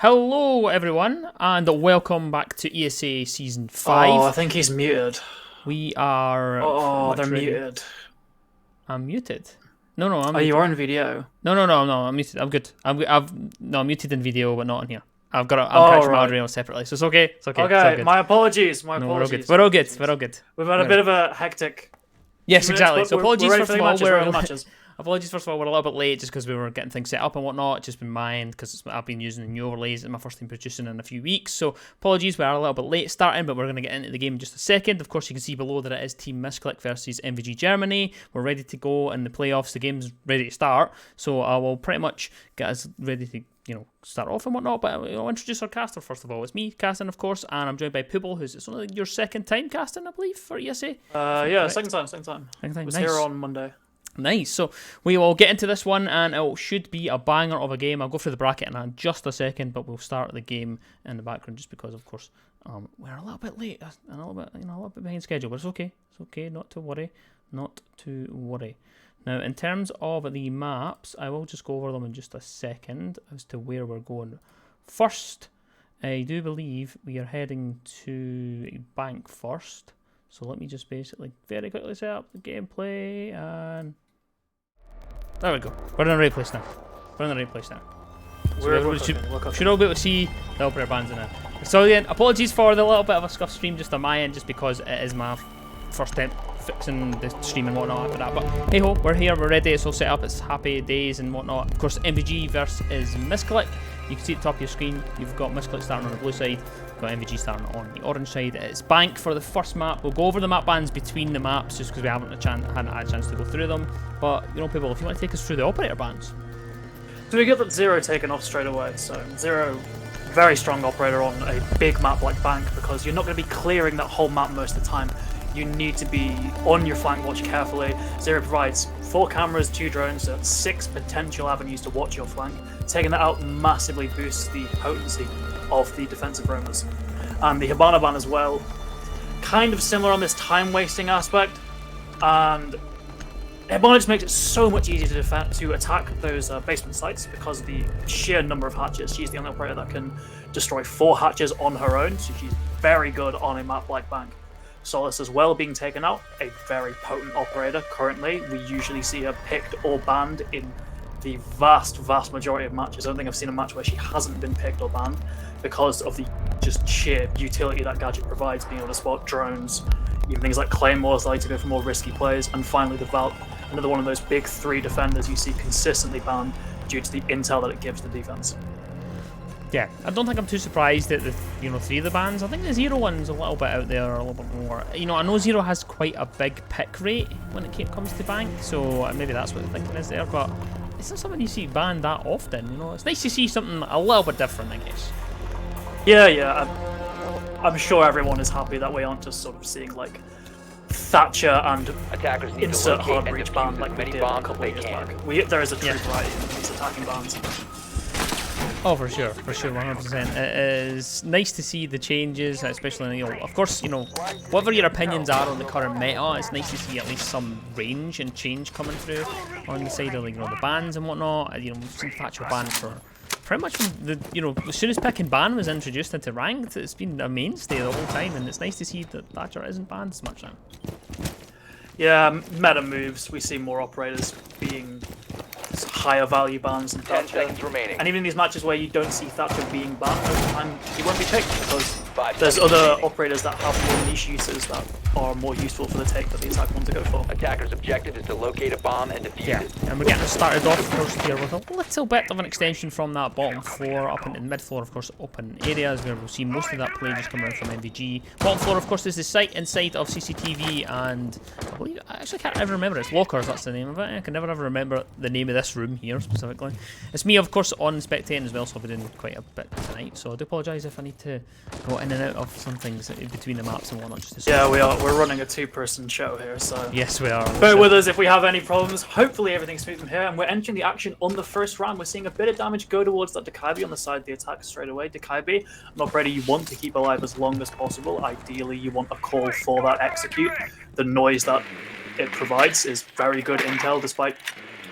Hello everyone and welcome back to ESA Season 5. Oh, I think he's muted. We are... Oh, they're muted. I'm muted. No, I'm Oh, muted. you are in video? No, I'm muted. I'm good. I'm muted in video but not in here. I'm crouching my audio separately, so it's okay. It's okay. Okay, my apologies. We're all good. We're all good. We've had a bit of a hectic... Yes, exactly. So apologies first of all. Apologies first of all, we're a little bit late just because we were getting things set up and whatnot. It's just been mine because I've been using the new overlays. It's my first time producing in a few weeks, so apologies, we are a little bit late starting, but we're going to get into the game in just a second. Of course, you can see below that it is Team Missclick versus MVG Germany. We're ready to go in the playoffs. The game's ready to start, so I will pretty much get us ready to start off and whatnot, but I'll introduce our caster first of all. It's me, casting, of course, and I'm joined by Pooble, who's it's only your second time casting, I believe, for ESA. Yeah, second time. I was here on Monday. Nice. So we will get into this one, and it should be a banger of a game. I'll go through the bracket in just a second, but we'll start the game in the background just because, of course, we're a little bit late, a little bit behind schedule, but it's okay. It's okay, not to worry. Now, in terms of the maps, I will just go over them in just a second as to where we're going. First, I do believe we are heading to bank first. So let me just basically very quickly set up the gameplay, and there we go. We're in the right place now. So should all be able to see the operator bands now. So again, apologies for the little bit of a scuff stream just on my end, just because it is my first time fixing the stream and whatnot after that. But hey ho, we're here, we're ready, it's all set up, it's happy days and whatnot. Of course, MVG versus Missclick. You can see at the top of your screen, you've got Missclick starting on the blue side, you've got MVG starting on the orange side. It's bank for the first map. We'll go over the map bans between the maps just because we hadn't had a chance to go through them. But people, if you want to take us through the operator bans. So we get that Zero taken off straight away. So Zero, very strong operator on a big map like bank, because you're not going to be clearing that whole map most of the time. You need to be on your flank, watch carefully. Zero provides 4 cameras, 2 drones, so that's 6 potential avenues to watch your flank. Taking that out massively boosts the potency of the defensive roamers. And the Hibana ban as well, kind of similar on this time wasting aspect. And Hibana just makes it so much easier to attack those basement sites because of the sheer number of hatches. She's the only operator that can destroy 4 hatches on her own, so she's very good on a map like bank. Solace as well being taken out, a very potent operator currently. We usually see her picked or banned in the vast majority of matches. I don't think I've seen a match where she hasn't been picked or banned because of the just sheer utility that gadget provides, being able to spot drones, even things like claymores that like to go for more risky plays, and finally the Valk, another one of those big 3 defenders you see consistently banned due to the intel that it gives the defense. Yeah, I don't think I'm too surprised at the 3 of the bans. I think the Zero one's a little bit out there, a little bit more. I know Zero has quite a big pick rate when it comes to bank, so maybe that's what the thinking is there. But it's not something you see banned that often. It's nice to see something a little bit different, I guess. Yeah. I'm sure everyone is happy that we aren't just sort of seeing like Thatcher and attackers need insert to hard locate breach and ban defuse like as we many did a bombs couple as of they years can. back. There is a true variety in these attacking bans. Oh, for sure, 100%. It is nice to see the changes, especially, of course, whatever your opinions are on the current meta, it's nice to see at least some range and change coming through on the side of, the bans and whatnot. We've seen Thatcher banned for pretty much from the, as soon as pick and ban was introduced into ranked, it's been a mainstay the whole time, and it's nice to see that Thatcher isn't banned as much now. Yeah, meta moves, we see more operators being higher value bans than 10 Thatcher. seconds remaining. And even in these matches where you don't see Thatcher being banned most of the time, he won't be picked because 5 there's seconds other remaining. operators that have more niche uses that are more useful for the take that the attack want to go for. Attackers' objective is to locate a bomb and defuse Yeah, it. and we're getting started off, of course, here with a little bit of an extension from that bottom floor up into the mid floor, of course, open areas where we'll see most of that play just coming around from MVG. Bottom floor, of course, is the site inside of CCTV, and I actually can't ever remember. It's Lockers, that's the name of it. I can never ever remember the name of this room here specifically. It's me, of course, on spectating as well, so I'll be doing quite a bit tonight. So I do apologise if I need to go in and out of some things between the maps and whatnot. Just to Yeah, we are. We're running a 2-person show here, so yes, we are. bear with us if we have any problems. Hopefully everything's smooth from here, and we're entering the action on the first round. We're seeing a bit of damage go towards that Dekaibi on the side of the attack straight away. Dekaibi, an operator you want to keep alive as long as possible. Ideally, you want a call for that execute. The noise that it provides is very good intel, despite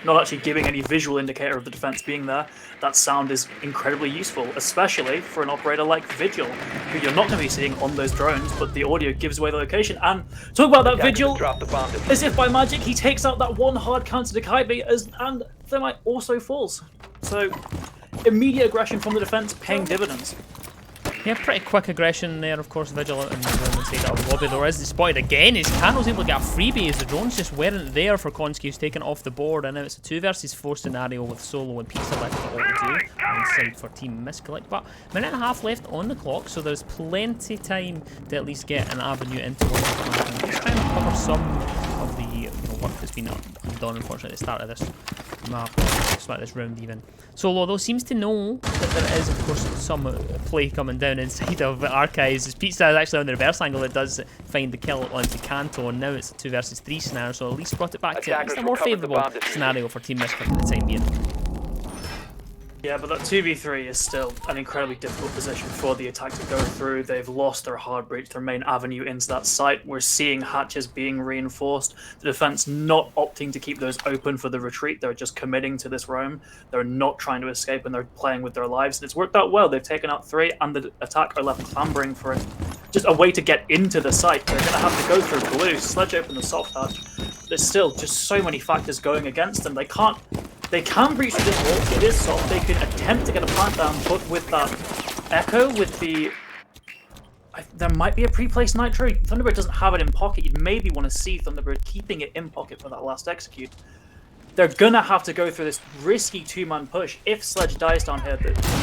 not actually giving any visual indicator of the defense being there, that sound is incredibly useful, especially for an operator like Vigil, who you're not going to be seeing on those drones, but the audio gives away the location. And talk about that Vigil, as if by magic, he takes out that one hard counter to Kaibe, and Thermite also falls. So, immediate aggression from the defense paying dividends. Yeah, pretty quick aggression there, of course. Vigil out in the side of the lobby. There is the spotted again. His Cano's able to get a freebie as the drones just weren't there for Konski, who's taken off the board. And now it's a 2 versus 4 scenario with Solo and Pizza left to all to do inside for Team Missclick. But a minute and a half left on the clock, so there's plenty of time to at least get an avenue into what just trying to cover some of the work that's been undone, unfortunately, at the start of this map, start of this round even. Solo, though, seems to know that there is, of course, some play coming down inside of Archives. His Pizza is actually on the reverse angle. It does find the kill onto Kanto, and now it's a 2 versus 3 scenario, so at least brought it back to at least a more favourable scenario for Team Missclick at the time being. Yeah, but that 2v3 is still an incredibly difficult position for the attack to go through. They've lost their hard breach, their main avenue into that site. We're seeing hatches being reinforced. The defense not opting to keep those open for the retreat. They're just committing to this roam. They're not trying to escape, and they're playing with their lives. And it's worked out well. They've taken out 3, and the attack are left clambering for just a way to get into the site. They're going to have to go through blue, sledge open the soft hatch. There's still just so many factors going against them. They can breach through this wall. It is soft. They can attempt to get a plant down, but with that echo, with the... there might be a pre-placed Nitro. Thunderbird doesn't have it in pocket. You'd maybe want to see Thunderbird keeping it in pocket for that last execute. They're going to have to go through this risky 2-man push. If Sledge dies down here,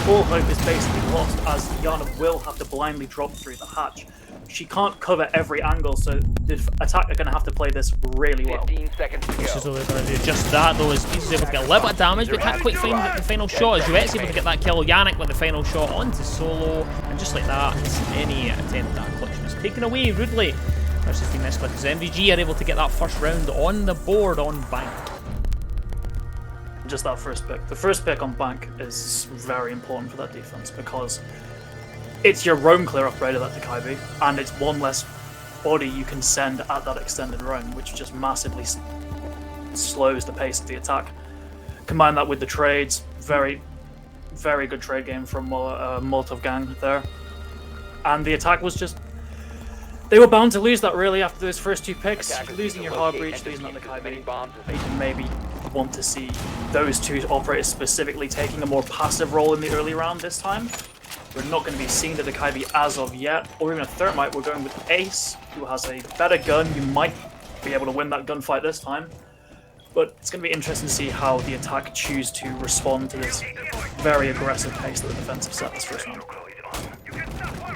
all hope is basically lost, as Yana will have to blindly drop through the hatch. She can't cover every angle, so the attack are going to have to play this really well. 15 seconds to go. She's only going to do just that, though, as Pizza's able to get a little bit of damage, but can't quite find the final shot. As Jouette's able to get that kill, Yannick with the final shot onto Solo, and just like that, any attempt at clutch was taken away rudely versus Team Missclick, as MVG are able to get that first round on the board on Bank. Just that first pick. The first pick on Bank is very important for that defense, because it's your roam clear operator, that Takaibi, and it's one less body you can send at that extended roam, which just massively slows the pace of the attack. Combine that with the trades, very, very good trade game from Molotov gang there. And the attack was just... they were bound to lose that really after those first 2 picks. Losing your hard breach, losing that Takaibi. You maybe want to see those 2 operators specifically taking a more passive role in the early round this time. We're not going to be seeing the Takaibi as of yet, or even a Thermite. We're going with Ace, who has a better gun. You might be able to win that gunfight this time. But it's going to be interesting to see how the attack choose to respond to this very aggressive pace that the defense have set this first round.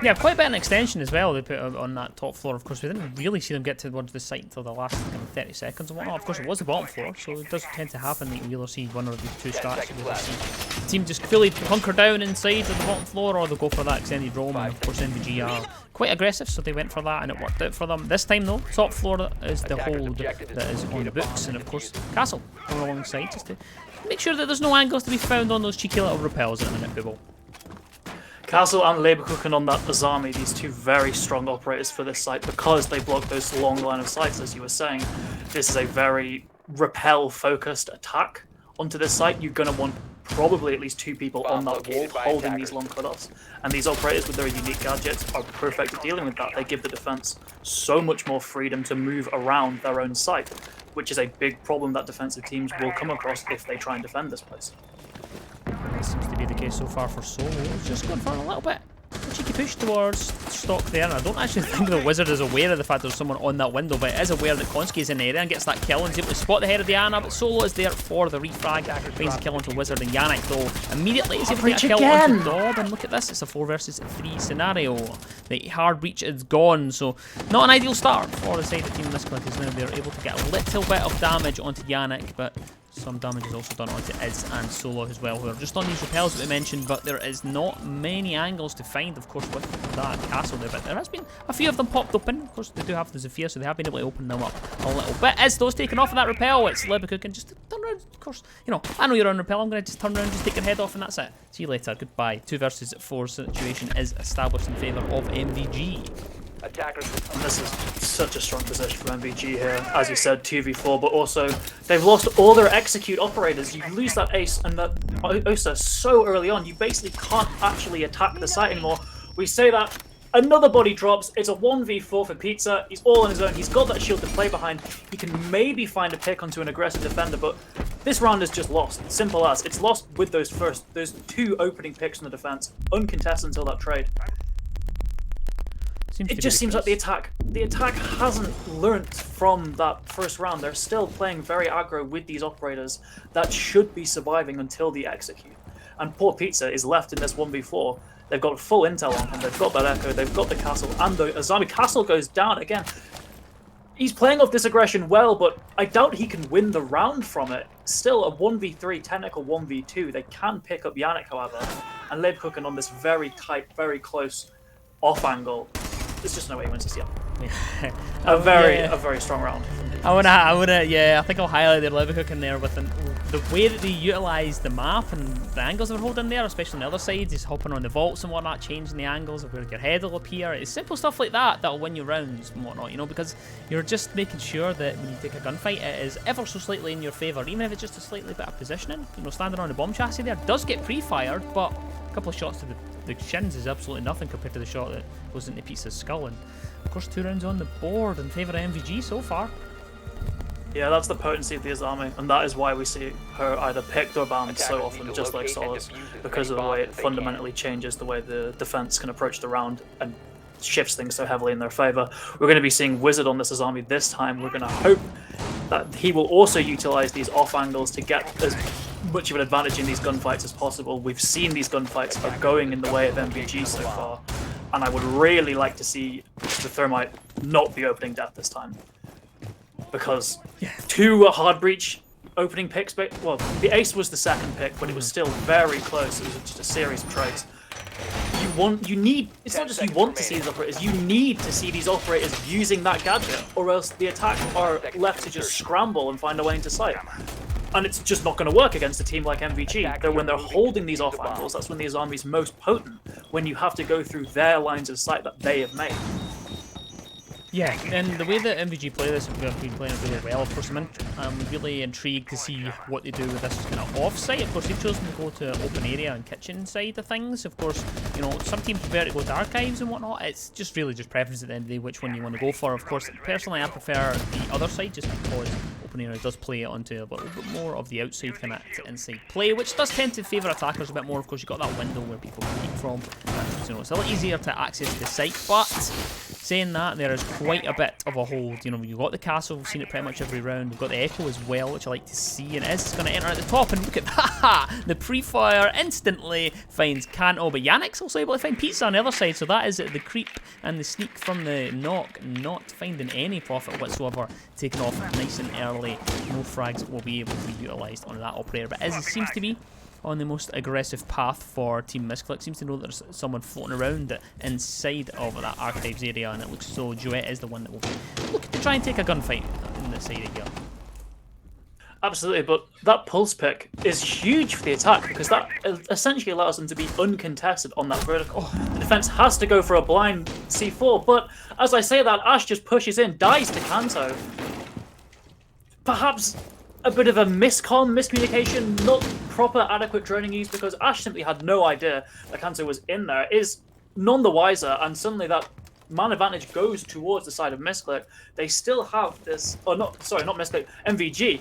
Yeah, quite a bit of an extension as well they put on that top floor. Of course, we didn't really see them get towards the site until the last 30 seconds and whatnot. Of course, it was the bottom floor, so it does tend to happen that you either see one or the 2 starts. You see the team just fully hunker down inside of the bottom floor, or they'll go for that extended roam. And of course, MVG are quite aggressive, so they went for that, and it worked out for them. This time, though, top floor is the hold that is on the books, and of course, Castle going alongside just to make sure that there's no angles to be found on those cheeky little repels at the minute, Bibble. Castle and Leberkuchen on that Azami, these 2 very strong operators for this site, because they block those long line of sights, as you were saying. This is a very repel-focused attack onto this site. You're going to want probably at least 2 people on that wall holding these long cutoffs. And these operators with their unique gadgets are perfect at dealing with that. They give the defense so much more freedom to move around their own site, which is a big problem that defensive teams will come across if they try and defend this place. That seems to be the case so far for Solo. Just going for a little bit a cheeky push towards stock there, and I don't actually think the Wizard is aware of the fact there's someone on that window, but it is aware that Konski is in the area and gets that kill and is able to spot the head of Diana, but Solo is there for the refrag, finds a kill onto Wizard, and Yannick though immediately is able to get a kill onto Dob, and look at this, it's a 4 versus 3 scenario. The hard breach is gone, so not an ideal start for the side of Team Missclick, as now they're able to get a little bit of damage onto Yannick, but some damage is also done onto Iz and Solo as well, who are just on these repels that we mentioned, but there is not many angles to find, of course, with that castle there, but there has been a few of them popped open. Of course, they do have the Zephyr, so they have been able to open them up a little bit. Iz, those taken off of that repel, it's Leberkuchen, just turn around, of course, you know, I know you're on repel, I'm going to just turn around, just take your head off, and that's it. See you later, goodbye. 2 versus 4 situation is established in favour of MVG. Attackers. And this is such a strong position for MVG here. As you said, 2v4, but also they've lost all their execute operators. You lose that ace and that ESA so early on, you basically can't actually attack the site anymore. We say that, another body drops, it's a 1v4 for Pizza, he's all on his own, he's got that shield to play behind, he can maybe find a pick onto an aggressive defender, but this round is just lost, simple as. It's lost with those 2 opening picks in the defense, uncontested until that trade. It just seems like the attack hasn't learnt from that first round. They're still playing very aggro with these operators that should be surviving until the execute. And poor Pizza is left in this 1v4. They've got full intel on him, they've got that echo, they've got the castle, and the Azami castle goes down again. He's playing off this aggression well, but I doubt he can win the round from it. Still a 1v3, technical 1v2. They can pick up Yannick, however, and Lib cooking on this very tight, very close off angle. There's just no way he wins this yet. Yeah. A very strong round. I think I'll highlight their Leverhook in there with the way that they utilise the map and the angles they're holding there, especially on the other side, is hopping on the vaults and whatnot, changing the angles of where your head will appear. It's simple stuff like that that'll win you rounds and whatnot, you know, because you're just making sure that when you take a gunfight, it is ever so slightly in your favour, even if it's just a slightly better positioning. You know, standing on the bomb chassis there does get pre-fired, but a couple of shots to the shins is absolutely nothing compared to the shot that goes into Pizza's skull. And of course, 2 rounds on the board in favour of MVG so far. Yeah, that's the potency of the Azami, and that is why we see her either picked or banned so often, just like Solace, because of the way it fundamentally changes the way the defense can approach the round and shifts things so heavily in their favor. We're going to be seeing Wizard on this Azami this time. We're going to hope that he will also utilize these off angles to get as much of an advantage in these gunfights as possible. We've seen these gunfights are going in the way of MVG so far, and I would really like to see the Thermite not be opening death this time. Because 2 hard breach opening picks, well, the ace was the second pick, but it was still very close. It was just a series of trades. It's not just you want to see these operators, you need to see these operators using that gadget, or else the attack are left to just scramble and find a way into sight. And it's just not going to work against a team like MVG. When they're holding these off angles, that's when the Azami's most potent, when you have to go through their lines of sight that they have made. Yeah, and the way that MVG play this, we've been playing it really well. Of course, I'm really intrigued to see what they do with this kind of off-site. Of course, they've chosen to go to open area and kitchen side of things. Of course, you know, some teams prefer to go to archives and whatnot. It's just really just preference at the end of the day which one you want to go for. Of course, personally, I prefer the other side just because open area does play it onto a little bit more of the outside kind of inside play, which does tend to favour attackers a bit more. Of course, you've got that window where people can peek from. You know, it's a little easier to access the site, but saying that, there is quite a bit of a hold. You know, you've got the castle, we've seen it pretty much every round. We've got the echo as well, which I like to see, and it's going to enter at the top, and look at that! The pre-fire instantly finds Kanto, but Yannick's also able to find Pizza on the other side, so that is the creep and the sneak from the knock, not finding any profit whatsoever, taking off nice and early. No frags will be able to be utilised on that operator, but as it seems to be on the most aggressive path for Team Missclick. Seems to know there's someone floating around inside of that archives area, and it looks so Duet is the one that will be looking to try and take a gunfight in this area here. Absolutely, but that pulse pick is huge for the attack because that essentially allows them to be uncontested on that vertical. The defense has to go for a blind C4, but as I say that, Ash just pushes in, dies to Kanto. Perhaps a bit of a miscommunication, not proper adequate droning use, because Ash simply had no idea that Kanto was in there, is none the wiser, and suddenly that man advantage goes towards the side of Missclick. They still have this, not Missclick, MVG.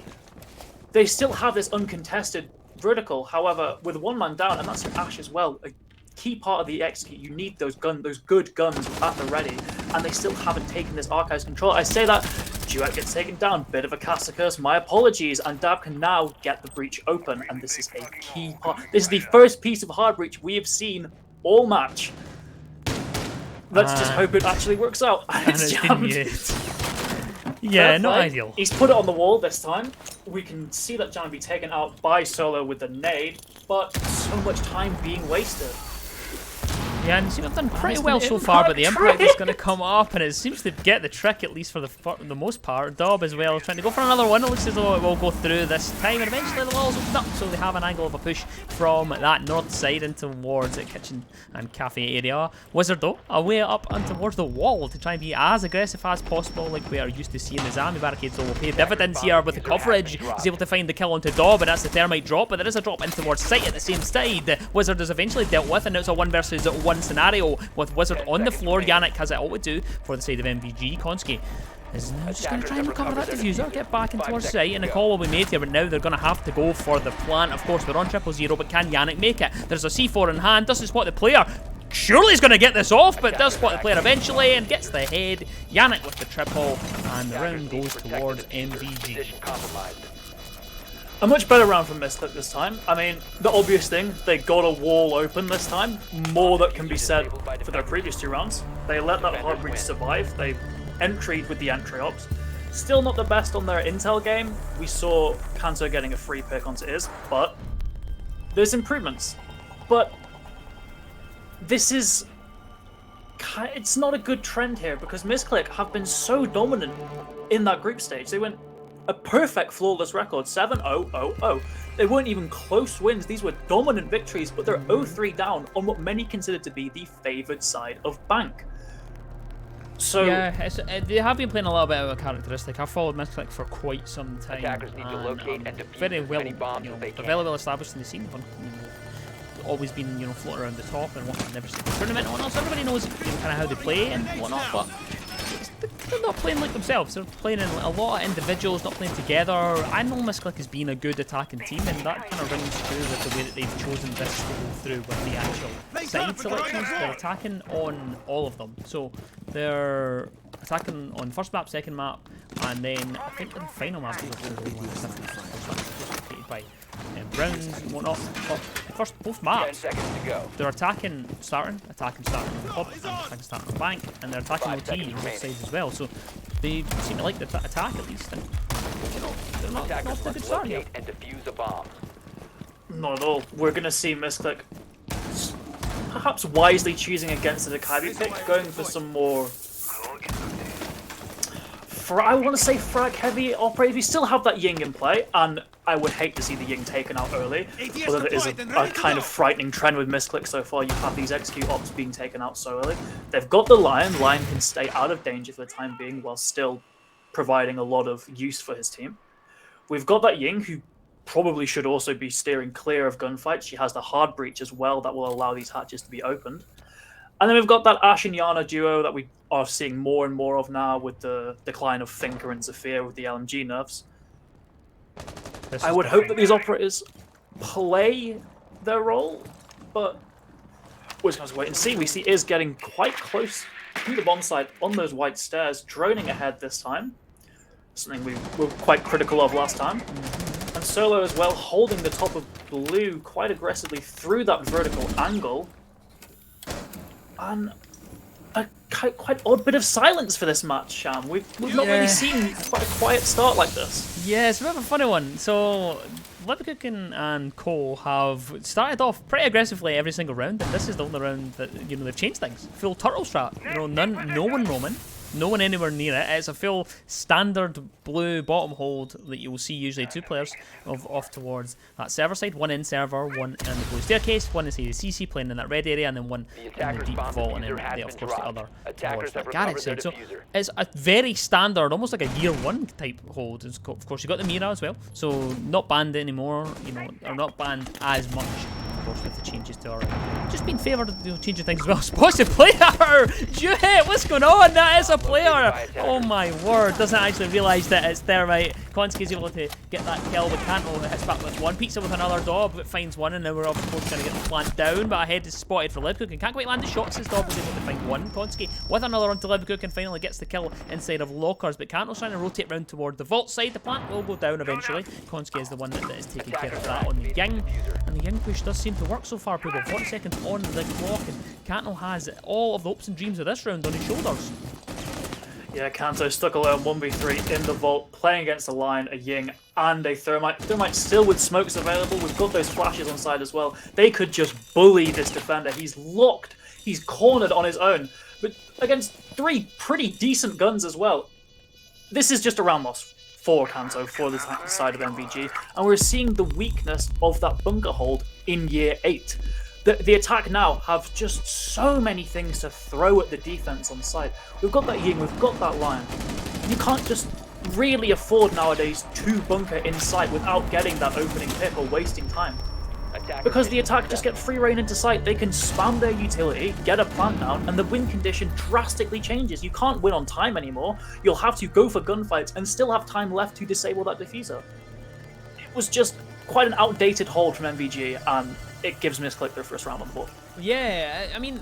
They still have this uncontested vertical, however, with one man down, and that's Ash as well. A key part of the execute, you need those good guns at the ready, and they still haven't taken this Archives control. I say that, Duet gets taken down, bit of a caster curse, my apologies, and Dab can now get the breach open, and this is a key part. This is the first piece of hard breach we have seen all match. Let's just hope it actually works out. And it's jammed. Yeah, not ideal. He's put it on the wall this time. We can see that Jam be taken out by Solo with the nade, but so much time being wasted. Yeah, and we've done pretty well so far, but the impact is going to come up, and it seems to get the trick, at least for the most part. Dob as well, trying to go for another one. It looks as though it will go through this time, and eventually the walls open up, so they have an angle of a push from that north side in towards the kitchen and cafe area. Wizard, though, away up and towards the wall to try and be as aggressive as possible, like we are used to seeing the zombie barricades, so will pay dividends here with the coverage. He's able to find the kill onto Dob, and that's the thermite drop, but there is a drop in towards site at the same side. Wizard is eventually dealt with, and it's a 1 versus 1 scenario with Wizard on the floor. Yannick has it all to do for the side of MVG. Konski is now just going to try and recover that diffuser, get back in towards site, and a call will be made here, but now they're going to have to go for the plant. Of course, we're on 0-0, but can Yannick make it? There's a C4 in hand, doesn't spot the player. Surely he's going to get this off, but does spot the player eventually and gets the head. Yannick with the triple, and the round goes towards MVG. A much better round from Missclick this time. I mean, the obvious thing, they got a wall open this time. More that can be said for their previous 2 rounds. They let that hard breach survive. They entried with the entry ops. Still not the best on their intel game. We saw Kanto getting a free pick onto his, but there's improvements. But this is... it's not a good trend here, because Missclick have been so dominant in that group stage. They went a perfect flawless record, 7-0-0-0. They weren't even close wins. These were dominant victories, but they're 0-3 down on what many consider to be the favoured side of Bank. So yeah, they have been playing a little bit of a characteristic. I've followed Missclick for quite some time. Attackers need to locate and defuse very well, any bombs you know, they can. very well established in the scene. Always been, you know, floating around the top and whatnot, never seen the tournament and whatnot. So everybody knows, you know, kind of how they play and whatnot, but they're not playing like themselves. They're playing in a lot of individuals, not playing together. I know Missclick has been a good attacking team, and that kind of rings true with the way that they've chosen this to go through with the actual side selections. They're attacking on all of them. So they're attacking on first map, second map, and then I think the final map is by rounds and whatnot. But first, both maps, they're attacking starting on the hub, and attacking starting on bank, and they're attacking OT on both sides as well. So they seem to like the attack at least, and you know, they're not a good start here. And defuse a bomb. not at all. We're going to see Missclick perhaps wisely choosing against the Akabi pick, going for some more... I want to say frag-heavy operators. We still have that Ying in play, and I would hate to see the Ying taken out early. Although it is a kind of frightening trend with Missclick so far. You have these execute ops being taken out so early. They've got the Lion. Lion can stay out of danger for the time being, while still providing a lot of use for his team. We've got that Ying, who probably should also be steering clear of gunfights. She has the hard breach as well that will allow these hatches to be opened. And then we've got that Ash and Yana duo that we are seeing more and more of now with the decline of Finker and Zafir with the LMG nerfs. I would hope that these operators play their role, but we're just going to wait and see. We see Iz getting quite close to the bomb site on those white stairs, droning ahead this time. Something we were quite critical of last time. And Solo as well, holding the top of blue quite aggressively through that vertical angle. And a quite odd bit of silence for this match, Sham. We've not really seen quite a quiet start like this. Yeah, it's a bit of a funny one. So, Leverkusen and Co have started off pretty aggressively every single round, and this is the only round that, you know, they've changed things. Full turtle strat. You know, no one roaming. No one anywhere near it. It's a full standard blue bottom hold that you'll see usually two players off towards that server side. One in server, one in the blue staircase, one is the CC playing in that red area, and then one in the deep vault, and then of course the other towards that garage side. So it's a very standard, almost like a year one type hold. Of course you got the Mira as well, so not banned anymore, you know, or not banned as much. With the changes to our just being favoured, you know, changing things as well. Supposed to player! Duet, what's going on? That is a player! Oh my word, doesn't actually realise that it's Thermite. Konski's able to get that kill, but Canto hits back with one. Pizza with another Dob, but finds one, and now we're of course going to get the plant down, but a head is spotted for Leverkusen and can't quite land the shots as Dob was able to find one. Konski with another onto Leverkusen and finally gets the kill inside of lockers, but Canto's trying to rotate round toward the vault side. The plant will go down eventually. Konski is the one that is taking care of that on the Ying, and the Ying push does seem to work so far, people. 40 seconds on the clock, and Kanto has all of the hopes and dreams of this round on his shoulders. Yeah, Kanto stuck alone 1v3 in the vault, playing against a Lion, a Ying, and a Thermite. Thermite still with smokes available. We've got those flashes on side as well. They could just bully this defender. He's locked. He's cornered on his own, but against 3 pretty decent guns as well. This is just a round loss for Kanto, for the side of MVG, and we're seeing the weakness of that bunker hold in year 8. The attack now have just so many things to throw at the defense on site. We've got that Ying, we've got that Lion. You can't just really afford nowadays 2 bunker in sight without getting that opening pick or wasting time. Because the attack just get free reign into sight, they can spam their utility, get a plant down, and the win condition drastically changes. You can't win on time anymore. You'll have to go for gunfights and still have time left to disable that diffuser. It was just quite an outdated hold from MVG, and it gives Missclick their first round on the board. Yeah, I mean,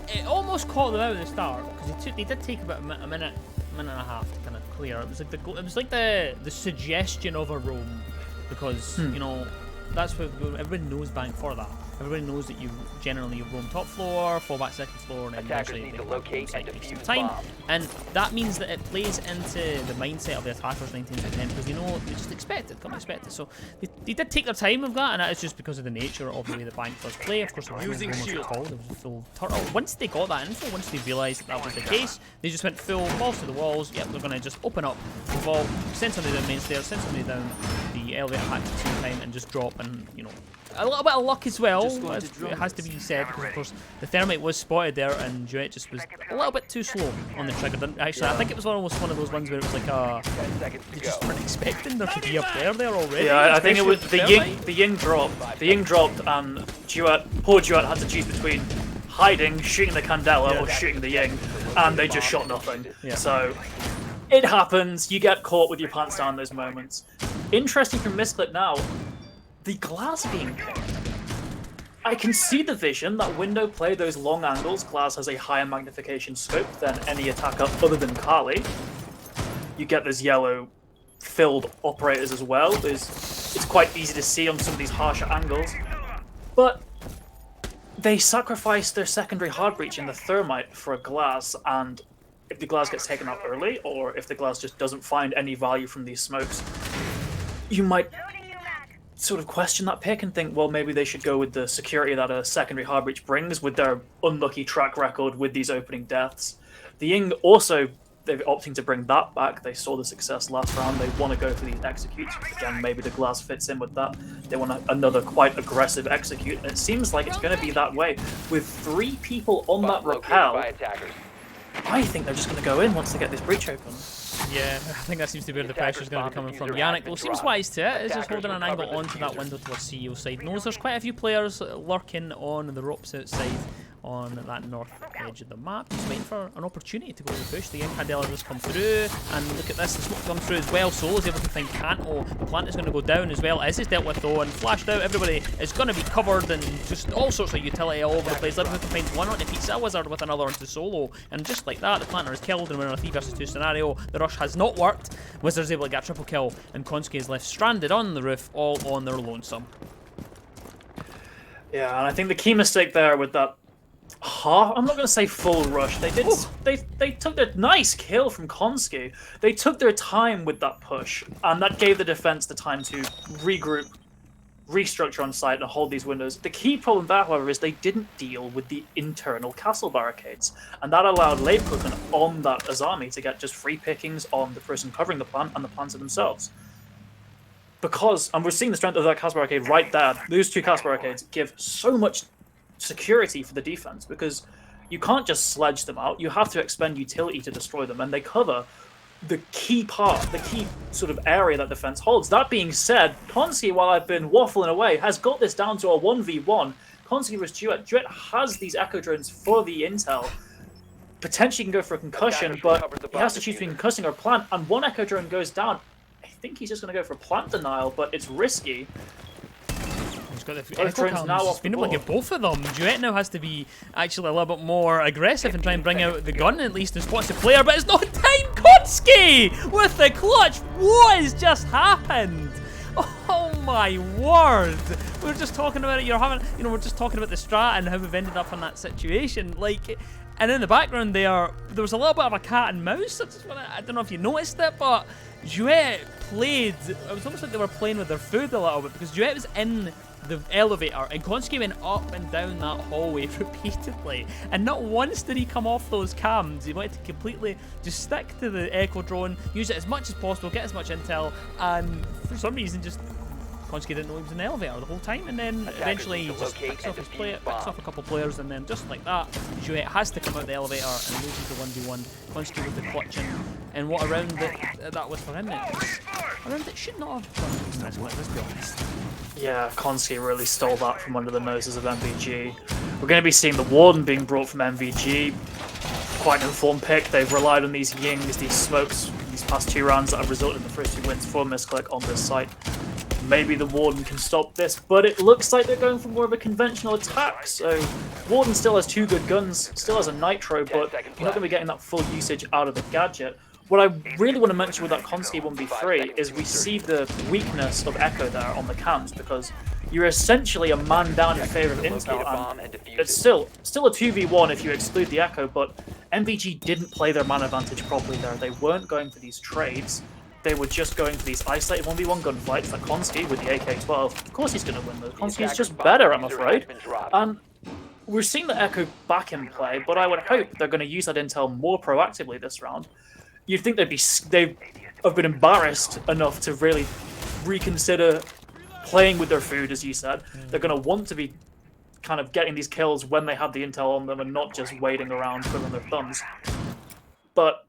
it almost caught them out at the start, because they did take about a minute and a half to kind of clear. It was like the suggestion of a roam, because, you know, that's what everybody knows bank for that. Everybody knows that you generally roam top floor, fall back second floor, and then Attackers need to locate and defuse the time. bomb. And that means that it plays into the mindset of the attackers 19 to 10, because you know they just expect it, come expect it. So they did take their time with that, and that is just because of the nature of the way the bank does play. Of course, there was no shield call, there was a full turtle. Once they got that info, once they realised that was the case, they just went full balls to the walls. Yep, they're going to just open up the vault, send somebody down main stairs, send somebody down the elevator hatch at the same time, and just drop, and you know, a little bit of luck as well, it has to be said, because of course the thermite was spotted there, and Duet just was a little bit too slow on the trigger. Actually, I think it was almost one of those ones where it was like, they just weren't expecting there to be a player there already. Yeah, I think it was the Ying dropped. The Ying dropped, and poor Duet had to choose between hiding, shooting the Candela, or shooting the Ying, and they just shot nothing. Yeah. So it happens. You get caught with your pants down in those moments. Interesting from Missclick now. The glass being picked. I can see the vision that window play those long angles. Glass has a higher magnification scope than any attacker other than Kali. You get those yellow filled operators as well. It's quite easy to see on some of these harsher angles. But they sacrificed their secondary hard breach in the thermite for a glass, and if the glass gets taken out early, or if the glass just doesn't find any value from these smokes, you might sort of question that pick and think, well, maybe they should go with the security that a secondary hard breach brings with their unlucky track record with these opening deaths. The Ying also, they're opting to bring that back. They saw the success last round. They want to go for these executes. Again, maybe the glass fits in with that. They want another quite aggressive execute, and it seems like it's going to be that way. With 3 people on that rappel, I think they're just going to go in once they get this breach open. Yeah, I think that seems to be where the pressure is going to be coming from. Yannick, though, seems wise to it. Is just holding an angle onto that window towards CEO side. Knows there's quite a few players lurking on the ropes outside on that north edge of the map. Just waiting for an opportunity to go to the push. The Young Candela just come through, and look at this, the smoke comes through as well. Solo is able to find Kanto. The plant is going to go down as well. As is dealt with though, and flashed out. Everybody is going to be covered, and just all sorts of utility all over the place. Liverpool finds one onto Pizza Wizard with another onto Solo, and just like that, the planter is killed, and we're in a 3 versus 2 scenario. The rush has not worked. Wizard's able to get a triple kill, and Konski is left stranded on the roof, all on their lonesome. Yeah, and I think the key mistake there with that I'm not going to say full rush. They did. They took a nice kill from Konski. They took their time with that push, and that gave the defense the time to regroup, restructure on site, and hold these windows. The key problem there, however, is they didn't deal with the internal castle barricades, and that allowed Leibkuchen on that Azami to get just free pickings on the person covering the plant and the plants themselves. And we're seeing the strength of that castle barricade right there. Those 2 castle barricades give so much security for the defense, because you can't just sledge them out. You have to expend utility to destroy them, and they cover the key part, the key sort of area that defense holds. That being said, Konski, while I've been waffling away, has got this down to a 1v1. Konski versus Duet. Duet has these echo drones for the intel. Potentially can go for a concussion, but he has to choose between concussing or plant, and 1 echo drone goes down. I think he's just going to go for plant denial, but it's risky. He's got the echo cams. He's been able to get both of them. Duet now has to be actually a little bit more aggressive and try and bring out the gun, at least, and spots the player, but it's not time. Konski with the clutch. What has just happened? Oh my word! We were just talking about it. We're just talking about the strat and how we've ended up in that situation. And in the background there was a little bit of a cat and mouse. I don't know if you noticed it, but Duet played. It was almost like they were playing with their food a little bit, because Duet was in the elevator, and Konski went up and down that hallway repeatedly, and not once did he come off those cams. He wanted to completely just stick to the Echo drone, use it as much as possible, get as much intel, and for some reason just Konski didn't know he was in the elevator the whole time, and then eventually he just picks off a couple players, and then just like that, Jouet has to come out the elevator and loses the 1v1. Konski with the clutching, and what a round that was for him. It was a round that should not have gone this way, let's be honest. Yeah, Konski really stole that from under the noses of MVG. We're going to be seeing the Warden being brought from MVG. Quite an informed pick. They've relied on these Yings, these smokes, these past 2 rounds that have resulted in the first 2 wins for Missclick on this site. Maybe the Warden can stop this, but it looks like they're going for more of a conventional attack. So Warden still has 2 good guns, still has a Nitro, but you're not going to be getting that full usage out of the gadget. What I really want to mention with that Konski 1v3 is we see the weakness of Echo there on the cams, because you're essentially a man down in favour of Intel, and it's still a 2v1 if you exclude the Echo, but MVG didn't play their man advantage properly there. They weren't going for these trades. They were just going for these isolated 1v1 gunfights. Like Konski with the AK-12, of course he's going to win those. Konski is just better, I'm afraid. And we're seeing the Echo back in play, but I would hope they're going to use that intel more proactively this round. You'd think they have been embarrassed enough to really reconsider playing with their food, as you said. They're going to want to be kind of getting these kills when they have the intel on them and not just waiting around twiddling their thumbs. But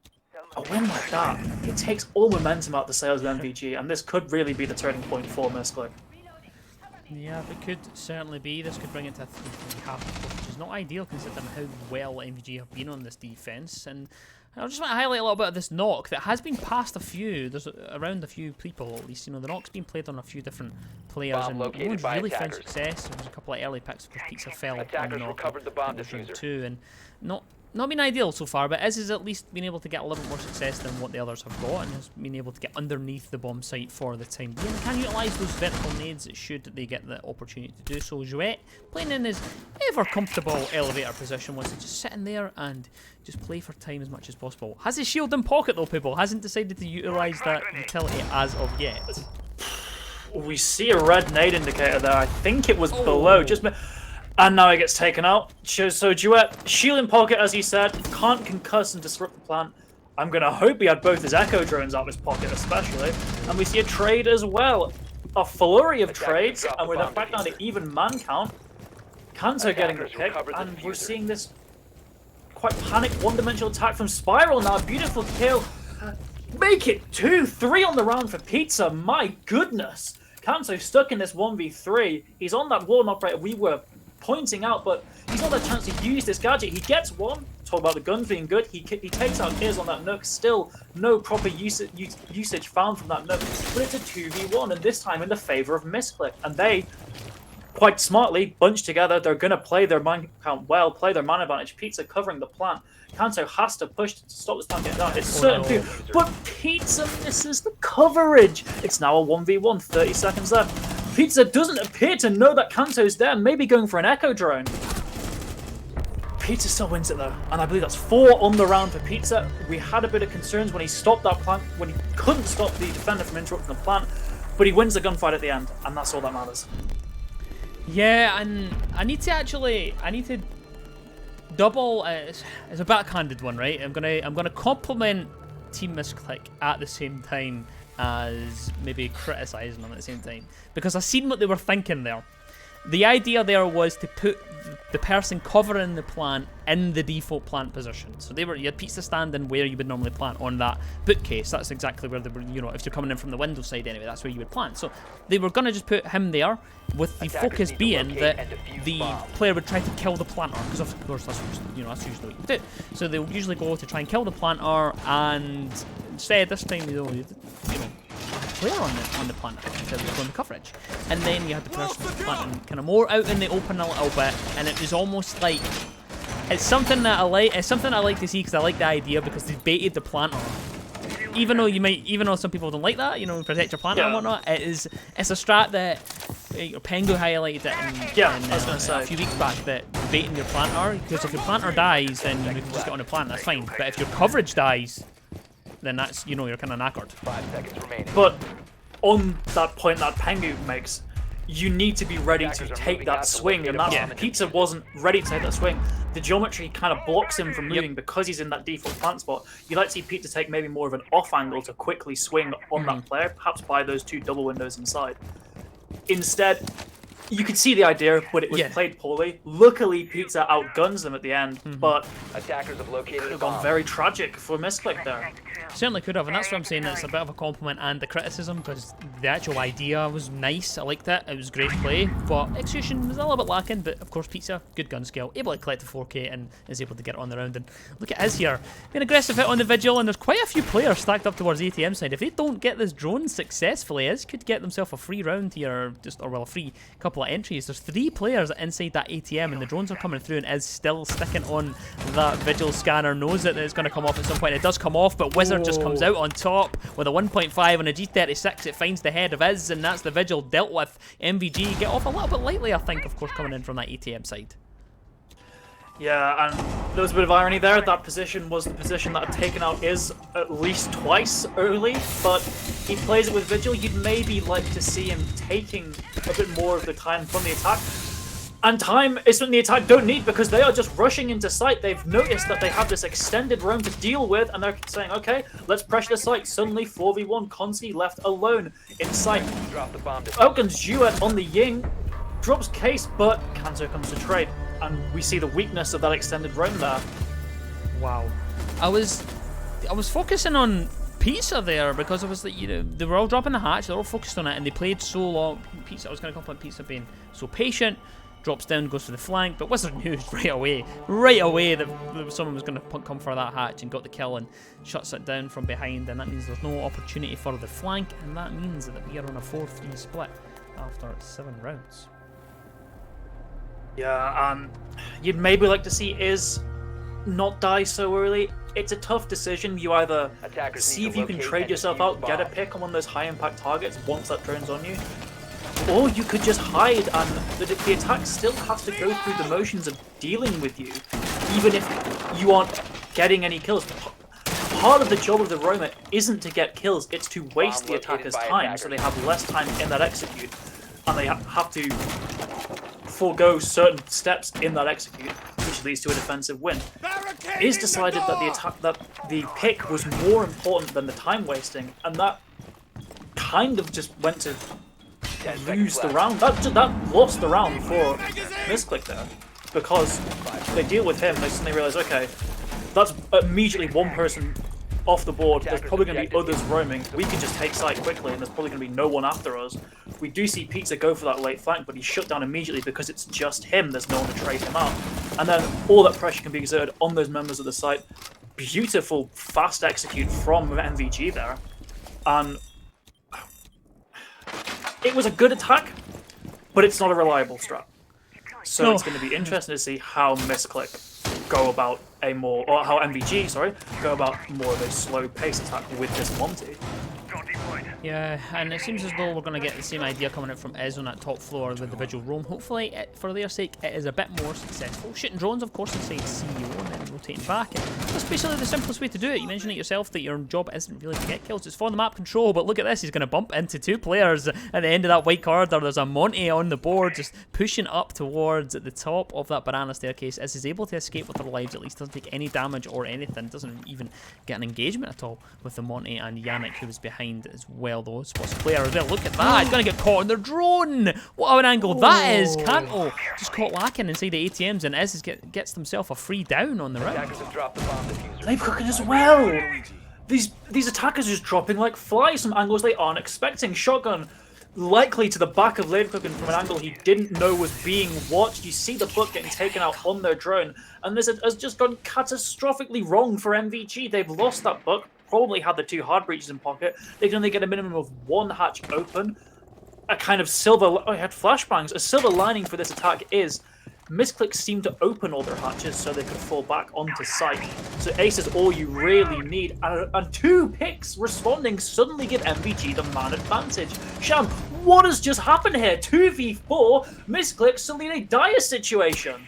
a win like that, it takes all momentum out the sails of MVG, and this could really be the turning point for Missclick. Yeah, it could certainly be. This could bring it to a 3-3 half, which is not ideal considering how well MVG have been on this defense. And I just want to highlight a little bit of this knock that has been past a few. There's around a few people at least. You know, the knock's been played on a few different players, and no one's really found success. There was a couple of early picks because Pizza fell on the knock round 2, and not been ideal so far, but has at least been able to get a little bit more success than what the others have got, and has been able to get underneath the bomb site for the time being. Can utilise those vertical nades should they get the opportunity to do so. Jouet playing in his ever comfortable elevator position, wants to just sit in there and just play for time as much as possible. Has his shield in pocket though, people. Hasn't decided to utilise that utility as of yet. We see a red nade indicator there. I think it was below. And now it gets taken out. So Jouet, shield in pocket, as he said, can't concuss and disrupt the plant. I'm going to hope he had both his Echo drones out of his pocket, especially. And we see a trade as well. A flurry of trades, and we're back down to even man count. Kanto getting the pick, and we're seeing this quite panicked one-dimensional attack from Spiral now. Beautiful kill. Make it 2-3 on the round for Pizza. My goodness. Kanto stuck in this 1v3. He's on that Warden operator we were pointing out, but he's not had a chance to use this gadget. He gets one. Talk about the guns being good. He takes out Gears on that Nook. Still no proper usage found from that Nook, but it's a 2v1, and this time in the favor of Missclick. And they, quite smartly, bunched together. They're going to play their man count well, play their man advantage. Pizza covering the plant. Kanto has to push to stop this plant getting down. It's certain too, but Pizza misses the coverage. It's now a 1v1, 30 seconds left. Pizza doesn't appear to know that Kanto's there, maybe going for an Echo drone. Pizza still wins it though, and I believe that's 4 on the round for Pizza. We had a bit of concerns when he stopped that plant, when he couldn't stop the defender from interrupting the plant, but he wins the gunfight at the end, and that's all that matters. Yeah, and I need to double. It's a backhanded one, right? I'm gonna compliment Team Missclick at the same time as maybe criticising them at the same time, because I've seen what they were thinking there. The idea there was to put the person covering the plant in the default plant position. So you had Pizza standing where you would normally plant on that bookcase. That's exactly where they were, you know, if you're coming in from the window side anyway, that's where you would plant. So they were going to just put him there, with the focus being that the player would try to kill the planter, because of course that's usually what you do. So they would usually go to try and kill the planter, and instead this time you know player on the planter instead of going the coverage, and then you had the person planting kind of more out in the open a little bit, and it was almost like it's something that I like. It's something I like to see because I like the idea, because they baited the planter. Even though some people don't like that, you know, protect your planter and whatnot. It's a strat that Pengu highlighted it in a few weeks back, that baiting your planter, because if your planter dies, then you can just get on the plant. That's fine. But if your coverage dies, then that's, you know, you're kind of knackered. 5 seconds remaining. But on that point that Pengu makes, you need to be ready to take that swing, and that's Pizza wasn't ready to take that swing. The geometry kind of blocks him from moving because he's in that default plant spot. You'd like to see Pizza take maybe more of an off angle to quickly swing on that player, perhaps by those 2 double windows inside. Instead, you could see the idea, but it was played poorly. Luckily, Pizza outguns them at the end, but Attackers have located could a have gone bomb. very tragic for Missclick there. Certainly could have, and that's what I'm saying. It's a bit of a compliment and a criticism, because the actual idea was nice. I liked it. It was great play, but execution was a little bit lacking. But of course, Pizza, good gun skill, able to collect a 4K and is able to get it on the round. And look at his here, an aggressive hit on the Vigil, and there's quite a few players stacked up towards the ATM side. If they don't get this drone successfully, Ez could get themselves a free round here, or a free couple of entries. There's 3 players inside that ATM, and the drones are coming through, and Ez still sticking on that Vigil scanner. Knows that it's going to come off at some point. It does come off, but Wizard just comes out on top with a 1.5 on a G36. It finds the head of Ez, and that's the Vigil dealt with. MVG get off a little bit lightly, I think, of course, coming in from that ATM side. Yeah, and there was a bit of irony there. That position was the position that had taken out Iz at least twice early, but he plays it with Vigil. You'd maybe like to see him taking a bit more of the time from the attack. And time is something the attack don't need, because they are just rushing into site. They've noticed that they have this extended roam to deal with, and they're saying, okay, let's pressure the site. Suddenly 4v1, Consi left alone in sight. Drop the bomb. Elkin's duet on the Ying, drops Case, but Kanzo comes to trade. And we see the weakness of that extended roam there. Wow. I was focusing on Pizza there, because obviously, you know, they were all dropping the hatch, they were all focused on it, and they played so long. Pizza, I was going to compliment Pizza being so patient. Drops down, goes for the flank, but Wizard knew right away that someone was going to come for that hatch, and got the kill and shuts it down from behind, and that means there's no opportunity for the flank, and that means that we are on a 4-3 split after 7 rounds. Yeah, you'd maybe like to see Iz not die so early. It's a tough decision. You either see if you can trade yourself out, get a pick on one of those high impact targets once that drone's on you, or you could just hide, and the attack still has to go through the motions of dealing with you, even if you aren't getting any kills. Part of the job of the roamer isn't to get kills, it's to waste the attacker's time, so they have less time in that execute, and they have to forego certain steps in that execute, which leads to a defensive win. It is decided that the pick was more important than the time wasting, and that kind of just went to lose the round. That lost the round for Missclick there, because they deal with him. They suddenly realize, okay, that's immediately one person off the board. There's probably going to be others roaming. We can just take site quickly, and there's probably going to be no one after us. We do see Pizza go for that late flank, but he's shut down immediately because it's just him. There's no one to trade him out, and then all that pressure can be exerted on those members of the site. Beautiful fast execute from MVG there, and it was a good attack, but it's not a reliable strat. So it's going to be interesting to see how Missclick go about how MVG, go about more of a slow pace attack with this Monty. Yeah, and it seems as though we're going to get the same idea coming out from Ez on that top floor with the Vigil roam. Hopefully, for their sake, it is a bit more successful. Shooting drones, of course, inside CEO and then rotating back. And that's basically the simplest way to do it. You mentioned it yourself that your job isn't really to get kills, it's for the map control. But look at this, he's going to bump into 2 players at the end of that white corridor. There's a Monty on the board, just pushing up towards the top of that banana staircase. Ez is able to escape with their lives, at least doesn't take any damage or anything. Doesn't even get an engagement at all with the Monty, and Yannick, who was behind as well, though. Spots a player as well. Look at that. He's going to get caught on their drone. What an angle that is. Kanto just caught lacking inside the ATMs, and Ez gets himself a free down on the round. They've cooking as well. These attackers are just dropping like flies from angles they aren't expecting. Shotgun likely to the back of Leverkusen from an angle he didn't know was being watched. You see the book getting taken out on their drone, and this has just gone catastrophically wrong for MVG. They've lost that book, probably had the 2 hard breaches in pocket. They can only get a minimum of 1 hatch open. A kind of silver... Oh, he had flashbangs. A silver lining for this attack is Missclick seemed to open all their hatches so they could fall back onto site. So Ace is all you really need, and 2 picks responding suddenly give MVG the man advantage. Sham, What has just happened here? 2v4, Missclick, suddenly in a dire situation.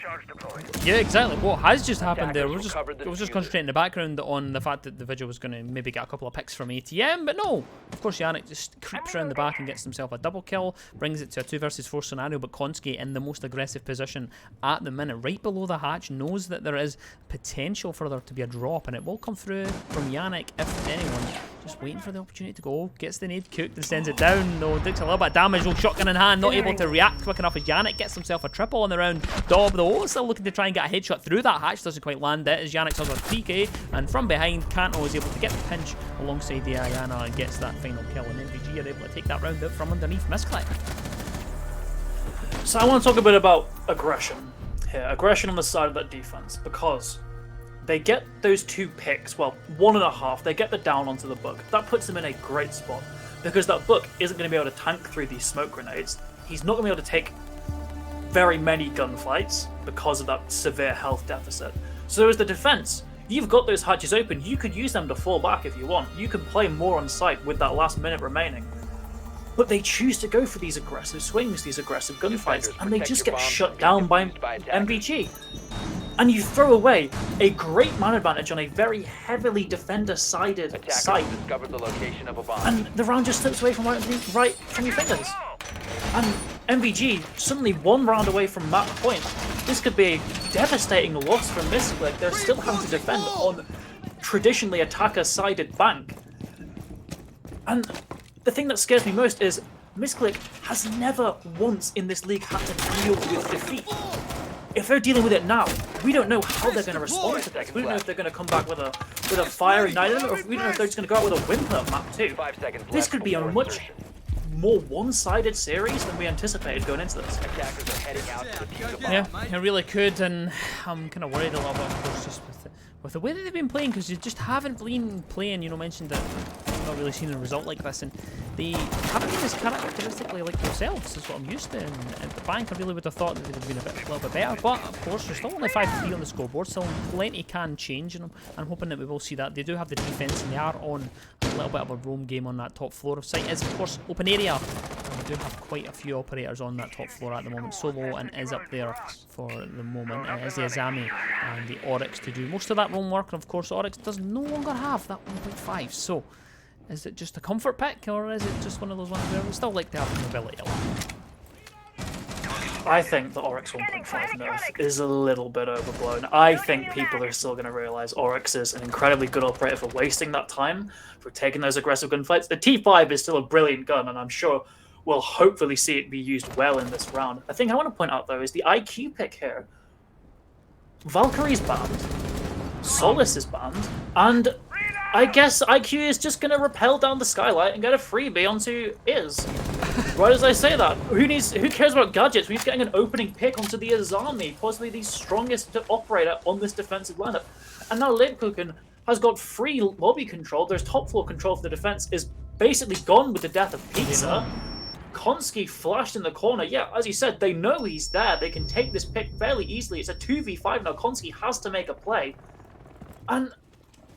Yeah, exactly. What has just happened there? It was just concentrating in the background on the fact that the Vigil was going to maybe get a couple of picks from ATM, but no. Of course, Yannick just creeps around the back and gets himself a double kill, brings it to a 2 versus 4 scenario, but Konski in the most aggressive position at the minute, right below the hatch, knows that there is potential for there to be a drop, and it will come through from Yannick, if anyone. Just waiting for the opportunity to go, gets the nade cooked and sends it down. No, takes a little bit of damage, no shotgun in hand, not able to react quick enough as Yannick gets himself a triple on the round. Dob, though, still looking to try and get a headshot through that hatch, doesn't quite land it as Yannick's also a PK, and from behind, Kanto is able to get the pinch alongside the Ayana and gets that final kill, and MVG are able to take that round out from underneath Missclick. So I want to talk a bit about aggression here, aggression on the side of that defense, because they get those 2 picks, well, 1.5, they get the down onto the book. That puts them in a great spot, because that book isn't going to be able to tank through these smoke grenades. He's not going to be able to take very many gunfights because of that severe health deficit. So as the defense, you've got those hatches open, you could use them to fall back if you want. You can play more on site with that last minute remaining. But they choose to go for these aggressive swings, these aggressive gunfights, and they just get shut down by MVG. And you throw away a great man advantage on a very heavily defender-sided site, and the round just slips away from right from your fingers. And MVG suddenly 1 round away from map point. This could be a devastating loss for Missclick. They're still having to defend on traditionally attacker-sided bank. And the thing that scares me most is Missclick has never once in this league had to deal with defeat. If they're dealing with it now, we don't know how they're going to respond to this. We don't know if they're going to come back with a fire ignited, or we don't know if they're just going to go out with a whimper at map 2. This could be a much more one-sided series than we anticipated going into this. Yeah, it really could, and I'm kind of worried a little bit, of course, just with the way that they've been playing, because you just haven't been playing, you know, mentioned that I've not really seen a result like this, and they haven't been as characteristically like themselves, is what I'm used to, and at the bank I really would have thought that they would have been a little bit better, but of course there's still only 5-3 on the scoreboard, still plenty can change, and I'm hoping that we will see that. They do have the defense, and they are on a little bit of a roam game on that top floor of site. Is of course open area, and we do have quite a few operators on that top floor at the moment. Solo and is up there for the moment. It is the Azami and the Oryx to do most of that roam work, and of course Oryx does no longer have that 1.5, so is it just a comfort pick, or is it just one of those ones where we still like to have the mobility a lot? I think the Oryx 1.5 nerf is a little bit overblown. I think people are still going to realise Oryx is an incredibly good operator for wasting that time, for taking those aggressive gunfights. The T5 is still a brilliant gun, and I'm sure we'll hopefully see it be used well in this round. I think I want to point out, though, is the IQ pick here. Valkyrie's banned, Solace is banned, and I guess IQ is just going to rappel down the skylight and get a freebie onto Iz. Why does I say that? Who cares about gadgets? We're getting an opening pick onto the Azami, possibly the strongest operator on this defensive lineup. And now Leverkusen has got free lobby control. There's top floor control for the defense is basically gone with the death of Pizza. Konski flashed in the corner. Yeah, as you said, they know he's there. They can take this pick fairly easily. It's a 2v5 now. Konski has to make a play. And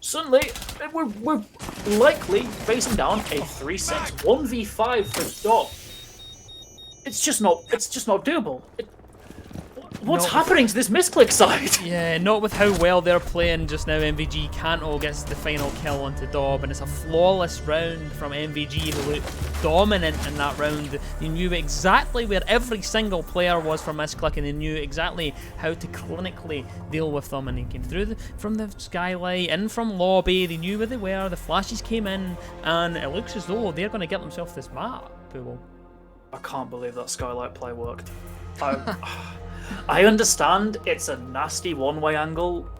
suddenly, we're likely facing down a 3-6, 1v5 for Dob. It's just not doable. What's happening to this Missclick side? Yeah, not with how well they're playing just now. MVG Kanto gets the final kill onto Dob, and it's a flawless round from MVG, who looked dominant in that round. They knew exactly where every single player was for Missclick, and they knew exactly how to clinically deal with them, and they came through from the skylight, in from lobby, they knew where they were, the flashes came in, and it looks as though they're going to get themselves this map. I can't believe that skylight play worked. I understand it's a nasty one-way angle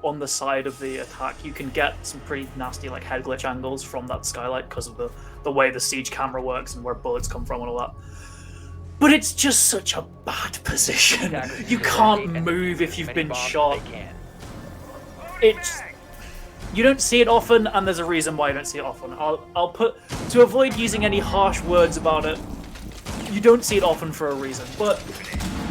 on the side of the attack. You can get some pretty nasty like head glitch angles from that skylight because of the way the siege camera works and where bullets come from and all that. But it's just such a bad position. You can't move if you've been shot. You don't see it often, and there's a reason why you don't see it often. I'll put, to avoid using any harsh words about it, you don't see it often for a reason. But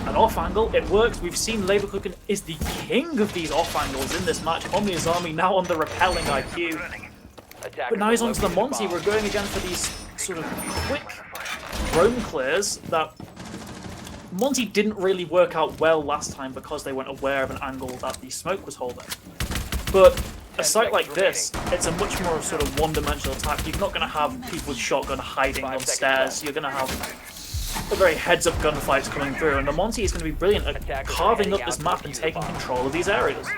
an off angle, it works. We've seen Leverkusen is the king of these off angles in this match. On the Azami, now on the repelling IQ. But now he's onto the Monty. We're going again for these sort of quick drone clears that Monty didn't really work out well last time because they weren't aware of an angle that the smoke was holding. But a site like this, it's a much more sort of one-dimensional attack. You're not going to have people with shotgun hiding on stairs. You're going to have a very heads-up gunfights coming through, and the Monty is going to be brilliant at carving up this map and taking control of these areas.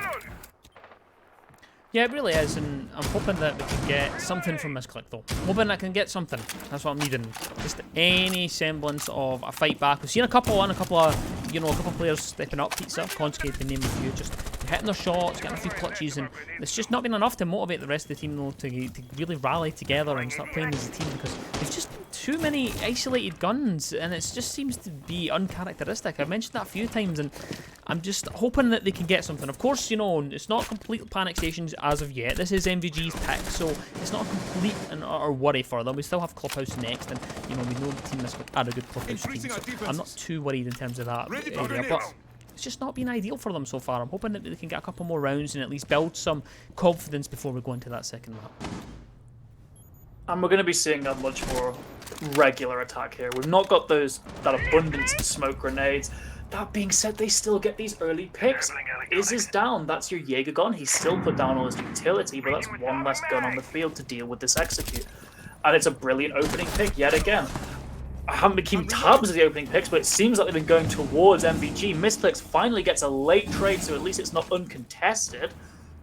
Yeah, it really is, and I'm hoping that we can get something from Missclick, though. Hoping I can get something. That's what I'm needing. Just any semblance of a fight back. We've seen a couple of, you know, a couple of players stepping up. Pizza, Consky, to name a few, just hitting their shots, getting a few clutches, and it's just not been enough to motivate the rest of the team, though, to really rally together and start playing as a team, because there's just too many isolated guns, and it just seems to be uncharacteristic. I've mentioned that a few times, and I'm just hoping that they can get something. Of course, you know, it's not complete panic stations as of yet. This is MVG's pick, so it's not a complete or worry for them. We still have Clubhouse next, and you know, we know the team is a good Clubhouse team, so I'm not too worried in terms of that area, but it's just not been ideal for them so far. I'm hoping that they can get a couple more rounds and at least build some confidence before we go into that second map. And we're going to be seeing a much more regular attack here. We've not got that abundance of smoke grenades. That being said, they still get these early picks. Is down. That's your Jaeger gun. He's still put down all his utility, but that's one less gun on the field to deal with this execute. And it's a brilliant opening pick yet again. I haven't been keeping tabs of the opening picks, but it seems like they've been going towards MVG. Missclick finally gets a late trade, so at least it's not uncontested.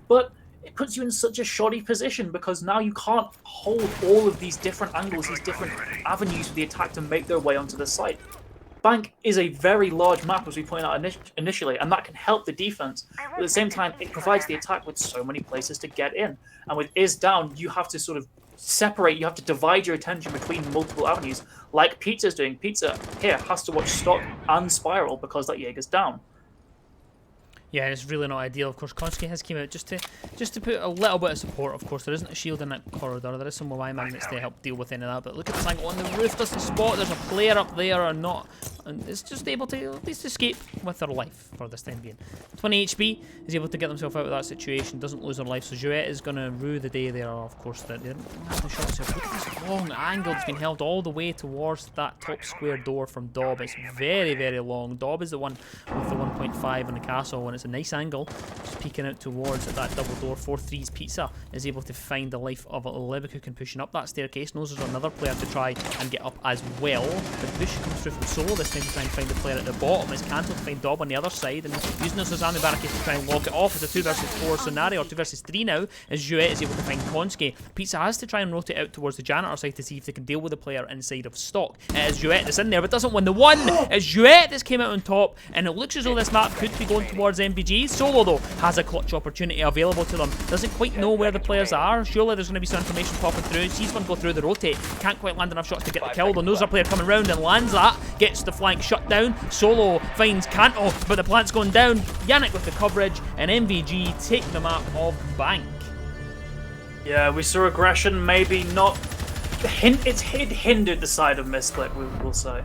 But it puts you in such a shoddy position because now you can't hold all of these different angles, these different avenues for the attack to make their way onto the site. Bank is a very large map, as we pointed out initially, and that can help the defense. But at the same time, it provides the attack with so many places to get in. And with Is down, you have to sort of separate, you have to divide your attention between multiple avenues, like Pizza's doing. Pizza here has to watch Stock and Spiral because that Jaeger's down. Yeah, it's really not ideal. Of course, Konsky has came out just to put a little bit of support. Of course, there isn't a shield in that corridor. There is some Y magnets to help deal with any of that. But look at this angle on the roof. Doesn't spot. There's a player up there or not, and it's just able to at least escape with their life for this time being. 20 HP is able to get themselves out of that situation. Doesn't lose their life. So Jouet is going to rue the day there. Of course, that they didn't have the shots. Look at this long angle that's been held all the way towards that top square door from Dob. It's very, very long. Dob is the one with the 1.5 on the castle, and it's a nice angle, just peeking out towards that double door. 4-3's Pizza is able to find the life of Leverkusen pushing up that staircase. Knows there's another player to try and get up as well. The push comes through from Solo this time to try and find the player at the bottom. It's cancelled to find Dob on the other side, and using this as army barricade to try and lock it off. It's a 2 versus 4 scenario, or 2 versus 3 now, as Jouet is able to find Konsky. Pizza has to try and rotate out towards the janitor side to see if they can deal with the player inside of Stock. It is Jouet that's in there, but doesn't win the one. It's Jouet that's came out on top, and it looks as though this map could be going towards MVG. Solo, though, has a clutch opportunity available to them. Doesn't quite know where the players are. Surely there's going to be some information popping through. Sees one go through the rotate. Can't quite land enough shots to get the kill, though. Knows a player coming round and lands that. Gets the flank shut down. Solo finds Kanto, but the plant's going down. Yannick with the coverage, and MVG take the map of Bank. Yeah, we saw aggression, maybe not. It hindered the side of Missclick, we will say.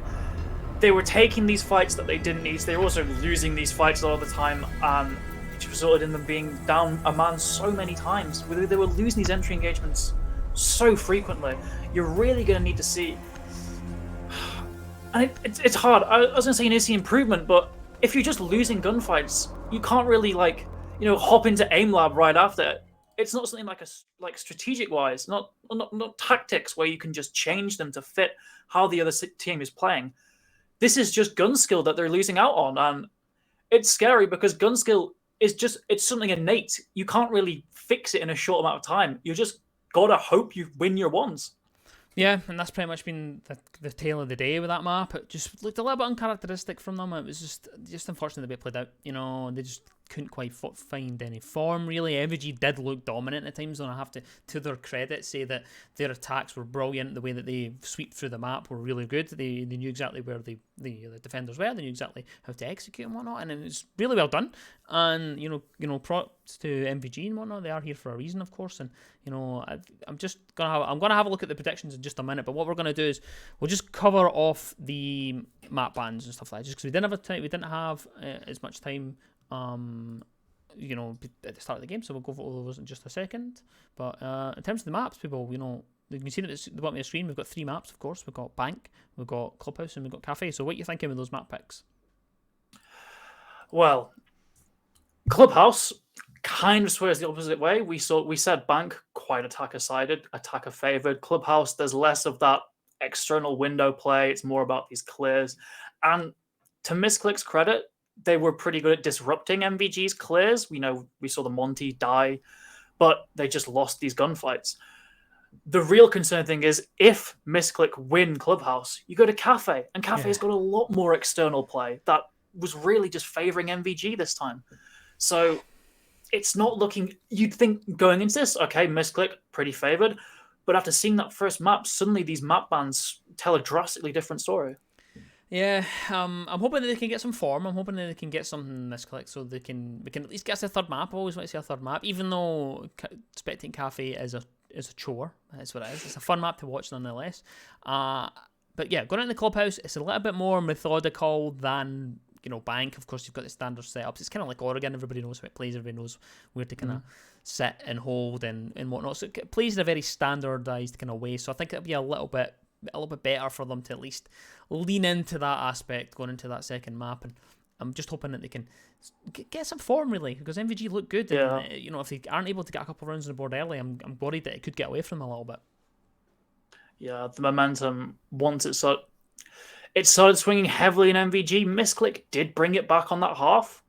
They were taking these fights that they didn't need. They were also losing these fights a lot of the time, and which resulted in them being down a man so many times. They were losing these entry engagements so frequently. You're really going to need to see. And it's hard. I was going to say you need to see improvement, but if you're just losing gunfights, you can't really hop into aim lab right after it. It's not something like strategic wise, not tactics where you can just change them to fit how the other team is playing. This is just gun skill that they're losing out on, and it's scary because gun skill is it's something innate. You can't really fix it in a short amount of time. You just gotta hope you win your ones. Yeah, and that's pretty much been the tale of the day with that map. It just looked a little bit uncharacteristic from them. It was just unfortunate the way it played out. They just couldn't quite find any form, really. MVG did look dominant at times, and I have to their credit, say that their attacks were brilliant. The way that they sweep through the map were really good. They knew exactly where the defenders were. They knew exactly how to execute and whatnot, and it was really well done. And props to MVG and whatnot. They are here for a reason, of course. And I'm gonna have a look at the predictions in just a minute. But what we're gonna do is we'll just cover off the map bans and stuff like that, just because we didn't have as much time. At the start of the game, so we'll go over those in just a second. But in terms of the maps, people, You can see that at the bottom of the screen, we've got 3 maps, of course. We've got Bank, we've got Clubhouse, and we've got Cafe. So what are you thinking with those map picks? Well, Clubhouse kind of swears the opposite way. We said Bank, quite attacker-sided, attacker-favored. Clubhouse, there's less of that external window play. It's more about these clears. And to Missclick's credit, they were pretty good at disrupting MVG's clears. We saw the Monty die, but they just lost these gunfights. The real concern thing is if Missclick win Clubhouse, you go to Cafe, and Cafe's got a lot more external play that was really just favoring MVG this time. So it's not looking... You'd think going into this, okay, Missclick, pretty favored, but after seeing that first map, suddenly these map bans tell a drastically different story. Yeah, I'm hoping that they can get some form. I'm hoping that they can get something Missclick so we can at least get us a third map. I always want to see a third map, even though Spectating Cafe is a chore. That's what it is. It's a fun map to watch nonetheless. But yeah, going into the Clubhouse, it's a little bit more methodical than Bank. Of course, you've got the standard setups. It's kind of like Oregon. Everybody knows how it plays. Everybody knows where to kind of sit and hold and whatnot. So it plays in a very standardized kind of way. So I think it'll be a little bit better for them to at least lean into that aspect going into that second map. And I'm just hoping that they can get some form, really, because MVG look good. Yeah. And, if they aren't able to get a couple of rounds on the board early, I'm worried that it could get away from them a little bit. Yeah, the momentum, once it started swinging heavily in MVG. Missclick did bring it back on that half,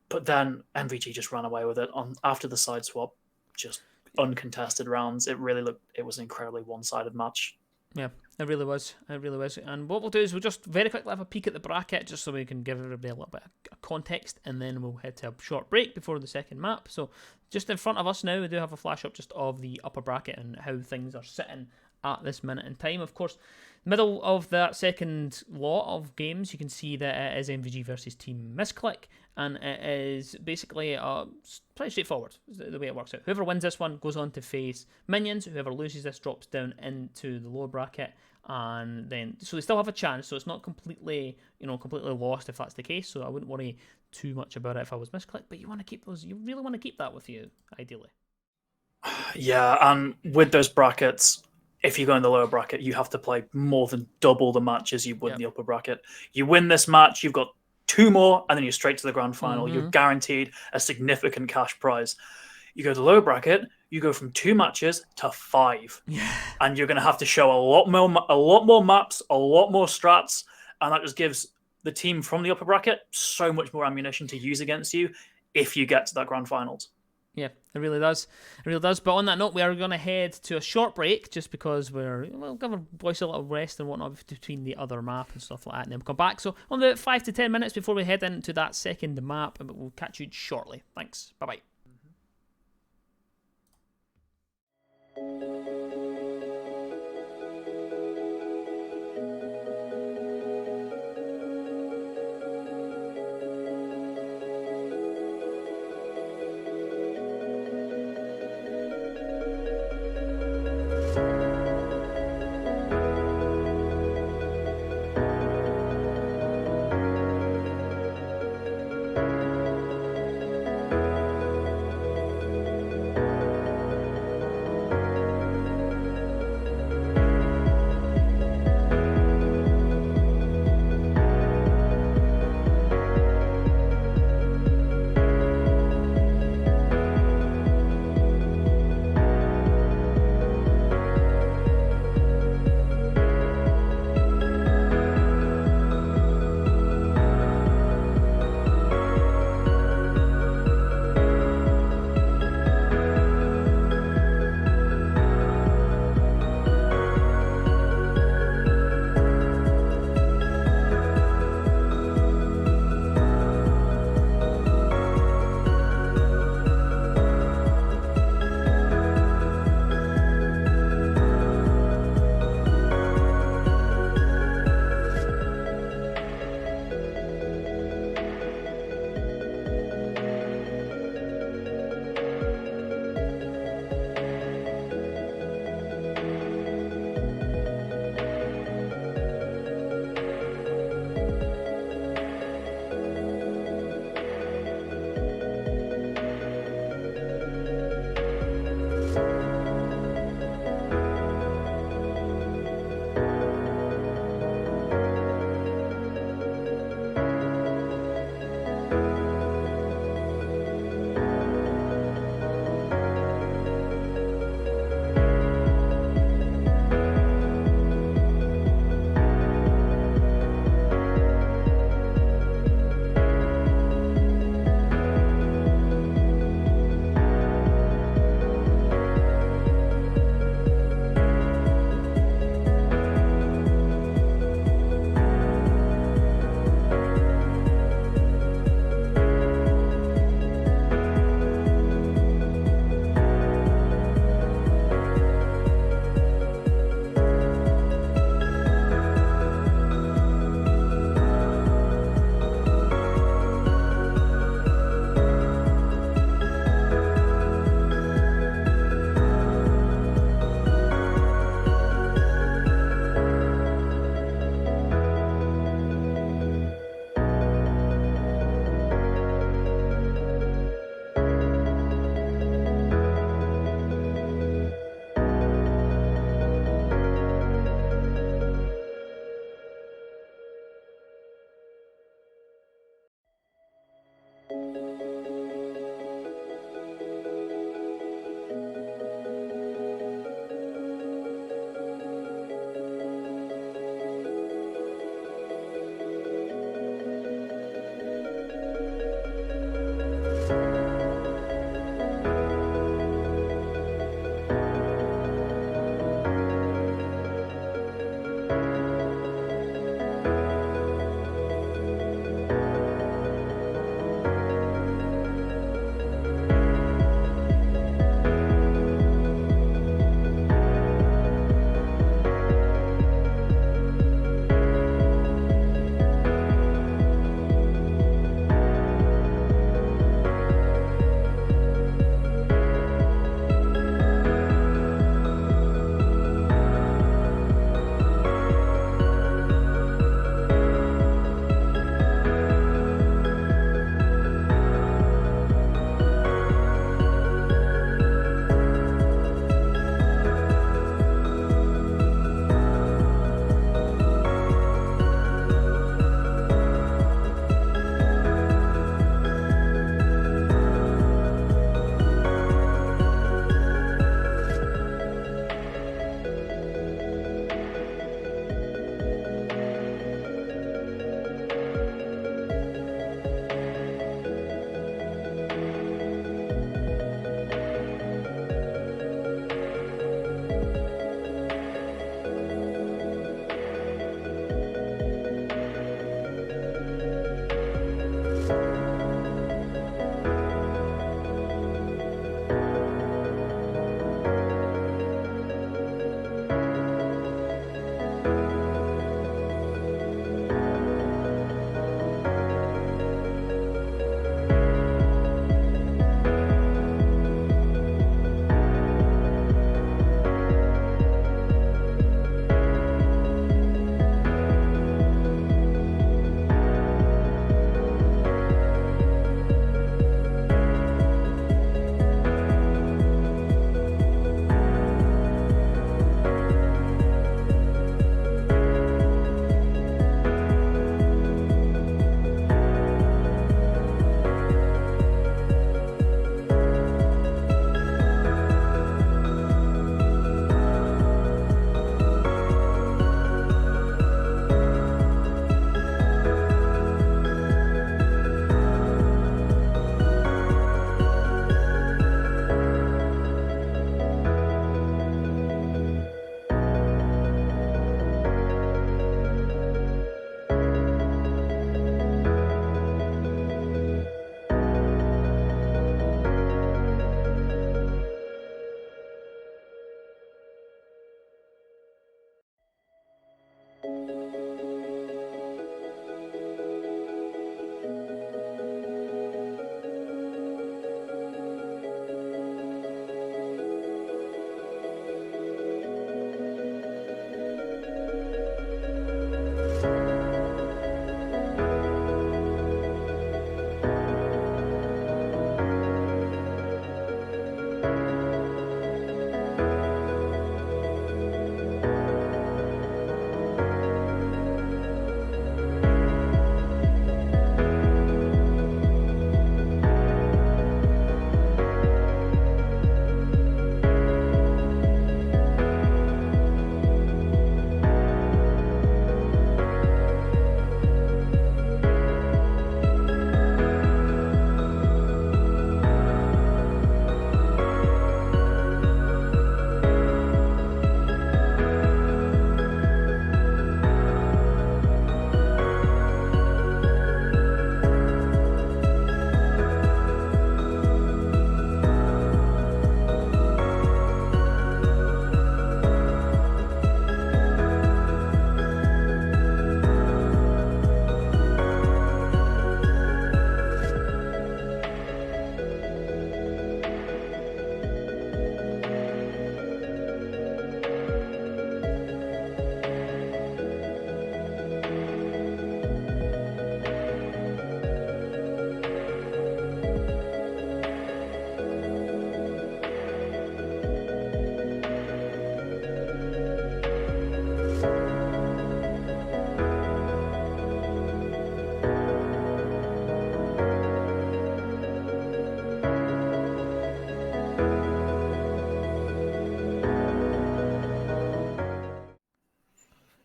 but then MVG just ran away with it after the side swap. Just uncontested rounds. It was an incredibly one-sided match. Yeah, it really was. And what we'll do is we'll just very quickly have a peek at the bracket just so we can give everybody a little bit of context, and then we'll head to a short break before the second map. So just in front of us now, we do have a flash up just of the upper bracket and how things are sitting at this minute in time. Of course, middle of that second lot of games, you can see that it is MVG versus Team Missclick, and it is basically pretty straightforward the way it works out. Whoever wins this one goes on to face Minions. Whoever loses this drops down into the lower bracket, and then so they still have a chance. So it's not completely lost if that's the case. So I wouldn't worry too much about it if I was Missclick. But you want to keep those. You really want to keep that with you, ideally. Yeah, and with those brackets, if you go in the lower bracket, you have to play more than double the matches you would in the upper bracket. You win this match, you've got 2 more, and then you're straight to the grand final. Mm-hmm. You're guaranteed a significant cash prize. You go to the lower bracket, you go from 2 matches to 5. Yeah. And you're going to have to show a lot more maps, a lot more strats, and that just gives the team from the upper bracket so much more ammunition to use against you if you get to that grand finals. Yeah, it really does. But on that note, we are going to head to a short break just because we'll give our voice a little rest and whatnot between the other map and stuff like that, and then we'll come back. So on about 5 to 10 minutes before we head into that second map, but we'll catch you shortly. Thanks. Bye-bye.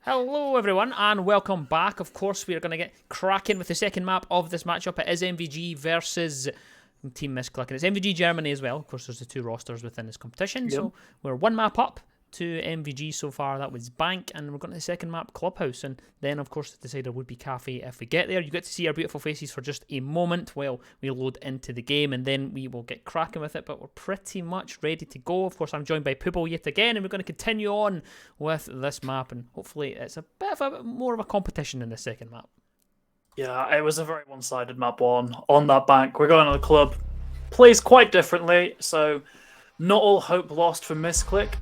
Hello everyone and welcome back. Of course we are going to get cracking with the second map of this matchup. It is MVG versus Team Missclick, and it's MVG Germany as well. Of course there's the two rosters within this competition, so we're one map up to MVG so far. That was Bank, and we're going to the second map, Clubhouse, and then of course the decider would be Cafe if we get there. You get to see our beautiful faces for just a moment while we load into the game, and then we will get cracking with it, but we're pretty much ready to go. Of course I'm joined by Pooble yet again, and we're going to continue on with this map, and hopefully it's a bit of a more of a competition in the second map. Yeah, it was a very one-sided map one on that Bank. We're going to the club. Plays quite differently, so not all hope lost for Missclick.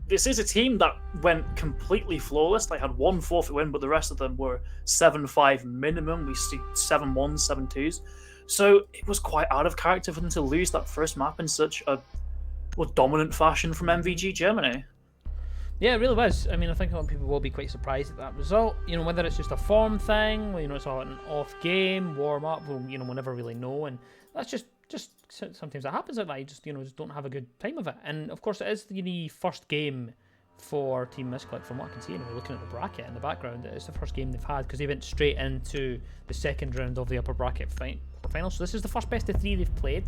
This is a team that went completely flawless. They had one forfeit win, but the rest of them were 7-5 minimum. We see 7-1s, 7-2s. So it was quite out of character for them to lose that first map in such a dominant fashion from MVG Germany. Yeah, it really was. I mean, I think a lot of people will be quite surprised at that result. You know, whether it's just a form thing, you know, it's all an off game, warm up, we'll never really know. And that's just sometimes that happens like that. You just don't have a good time of it. And of course, it is the first game for Team Missclick, from what I can see. And we're looking at the bracket in the background. It's the first game they've had because they went straight into the second round of the upper bracket final. So this is the first best of 3 they've played.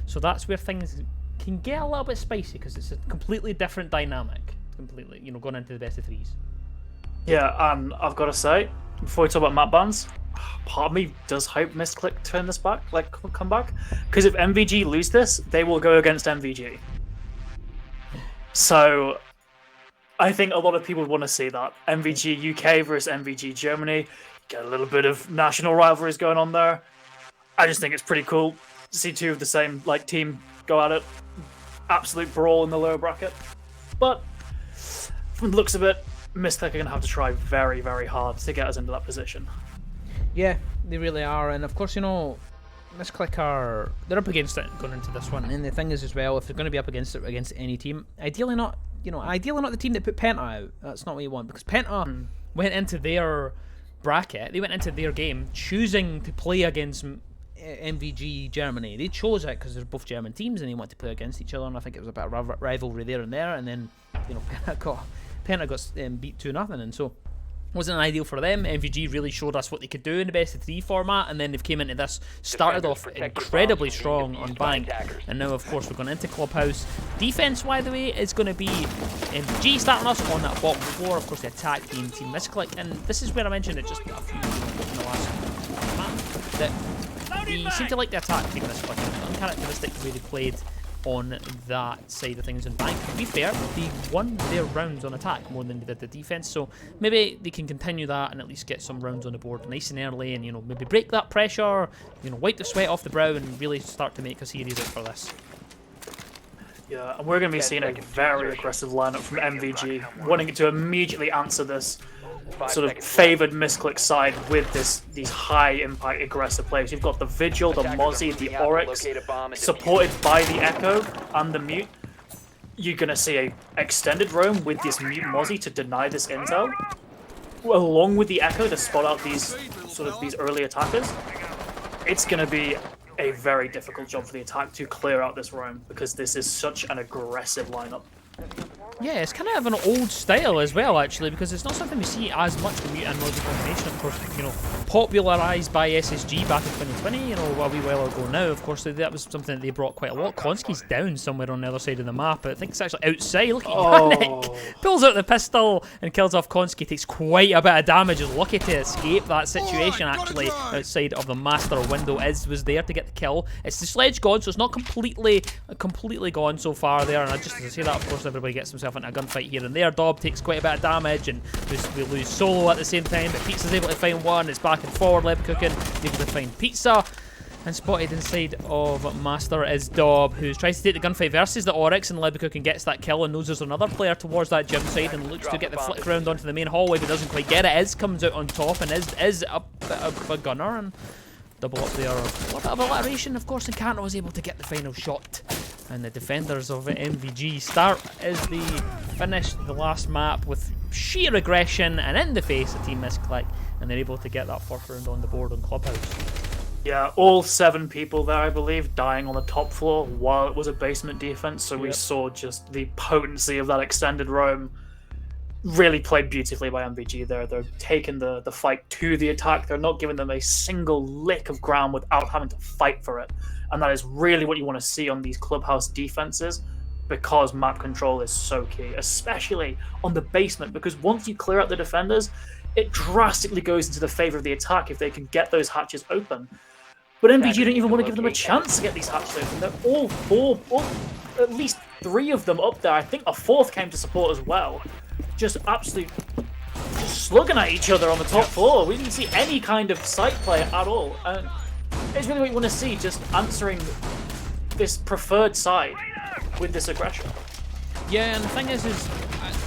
So that's where things can get a little bit spicy because it's a completely different dynamic. Completely, going into the best of 3s. Yeah, and I've got to say, before we talk about map bans, part of me does hope Missclick turn this back, come back, because if MVG lose this, they will go against MVG. So I think a lot of people want to see that MVG UK versus MVG Germany, get a little bit of national rivalries going on there. I just think it's pretty cool to see two of the same team go at it, absolute brawl in the lower bracket. But from the looks of it, Missclick are going to have to try very, very hard to get us into that position. Yeah, they really are. And of course, Missclick they're up against it going into this one. And the thing is as well, if they're going to be up against it against any team, ideally not the team that put Penta out. That's not what you want, because Penta went into their bracket, they went into their game choosing to play against MVG Germany. They chose it because they're both German teams and they want to play against each other, and I think it was a bit of rivalry there and there, and then Penta got beat 2-0, and so wasn't ideal for them. MVG really showed us what they could do in the best of 3 format, and then they've came into this, started off incredibly strong on Bank, and now of course we're going into Clubhouse. Defense, by the way, is going to be MVG starting us on that bottom floor. Of course the attack being Team Missclick, and this is where I mentioned it just a few in the last map, that they seem to like the attack Team Missclick. It's uncharacteristic the way they played on that side of things in Bank. To be fair, they won their rounds on attack more than they did the defense, so maybe they can continue that and at least get some rounds on the board nice and early, and maybe break that pressure, wipe the sweat off the brow and really start to make a series out for this. Yeah, and we're going to be seeing a very aggressive lineup from MVG, wanting to immediately answer this sort of favoured Missclick side with these high impact aggressive players. You've got the Vigil, the Mozzie, the Oryx, supported by the Echo and the Mute. You're going to see a extended roam with this Mute Mozzie to deny this intel, along with the Echo to spot out these early attackers. It's going to be a very difficult job for the attack to clear out this roam, because this is such an aggressive lineup. Yeah, it's kind of an old style as well, actually, because it's not something we see as much, the Mute and Mozzie combination. Of course, popularised by SSG back in 2020, a wee while ago now. Of course, that was something that they brought quite a lot. Konski's down somewhere on the other side of the map. I think it's actually outside. Look at Yannick. Pulls out the pistol and kills off Konski. Takes quite a bit of damage. Is lucky to escape that situation, actually, outside of the master window. Was there to get the kill. It's the sledge gone, so it's not completely gone so far there. And just as I say that, of course, everybody gets himself into a gunfight here and there. Dob takes quite a bit of damage, and we lose Solo at the same time, but Pizza's able to find one. It's back and forward. Leverkusen able to find Pizza, and spotted inside of Master is Dob, who tries to take the gunfight versus the Oryx, and Leverkusen gets that kill and knows there's another player towards that gym side and looks to get the flick round onto the main hallway, but doesn't quite get it. Iz comes out on top and is a bit of a gunner, and double up there. A little bit of alliteration, of course, and Canto was able to get the final shot. And the defenders of MVG start as they finish the last map with sheer aggression and in the face of Team Missclick, and they're able to get that first round on the board on Clubhouse. Yeah, all 7 people there, I believe, dying on the top floor while it was a basement defense, so we saw just the potency of that extended roam. really played beautifully by MVG there. They're taking the fight to the attack. They're not giving them a single lick of ground without having to fight for it. And that is really what you want to see on these clubhouse defenses, because map control is so key, especially on the basement, because once you clear out the defenders, it drastically goes into the favor of the attack if they can get those hatches open. But MVG don't even want to give them a chance to get these hatches open. They're all four, at least 3 of them up there. I think a 4th came to support as well. Just absolutely just slugging at each other on the top floor. We didn't see any kind of sight play at all. And it's really what you want to see, just answering this preferred side with this aggression. Yeah, and the thing is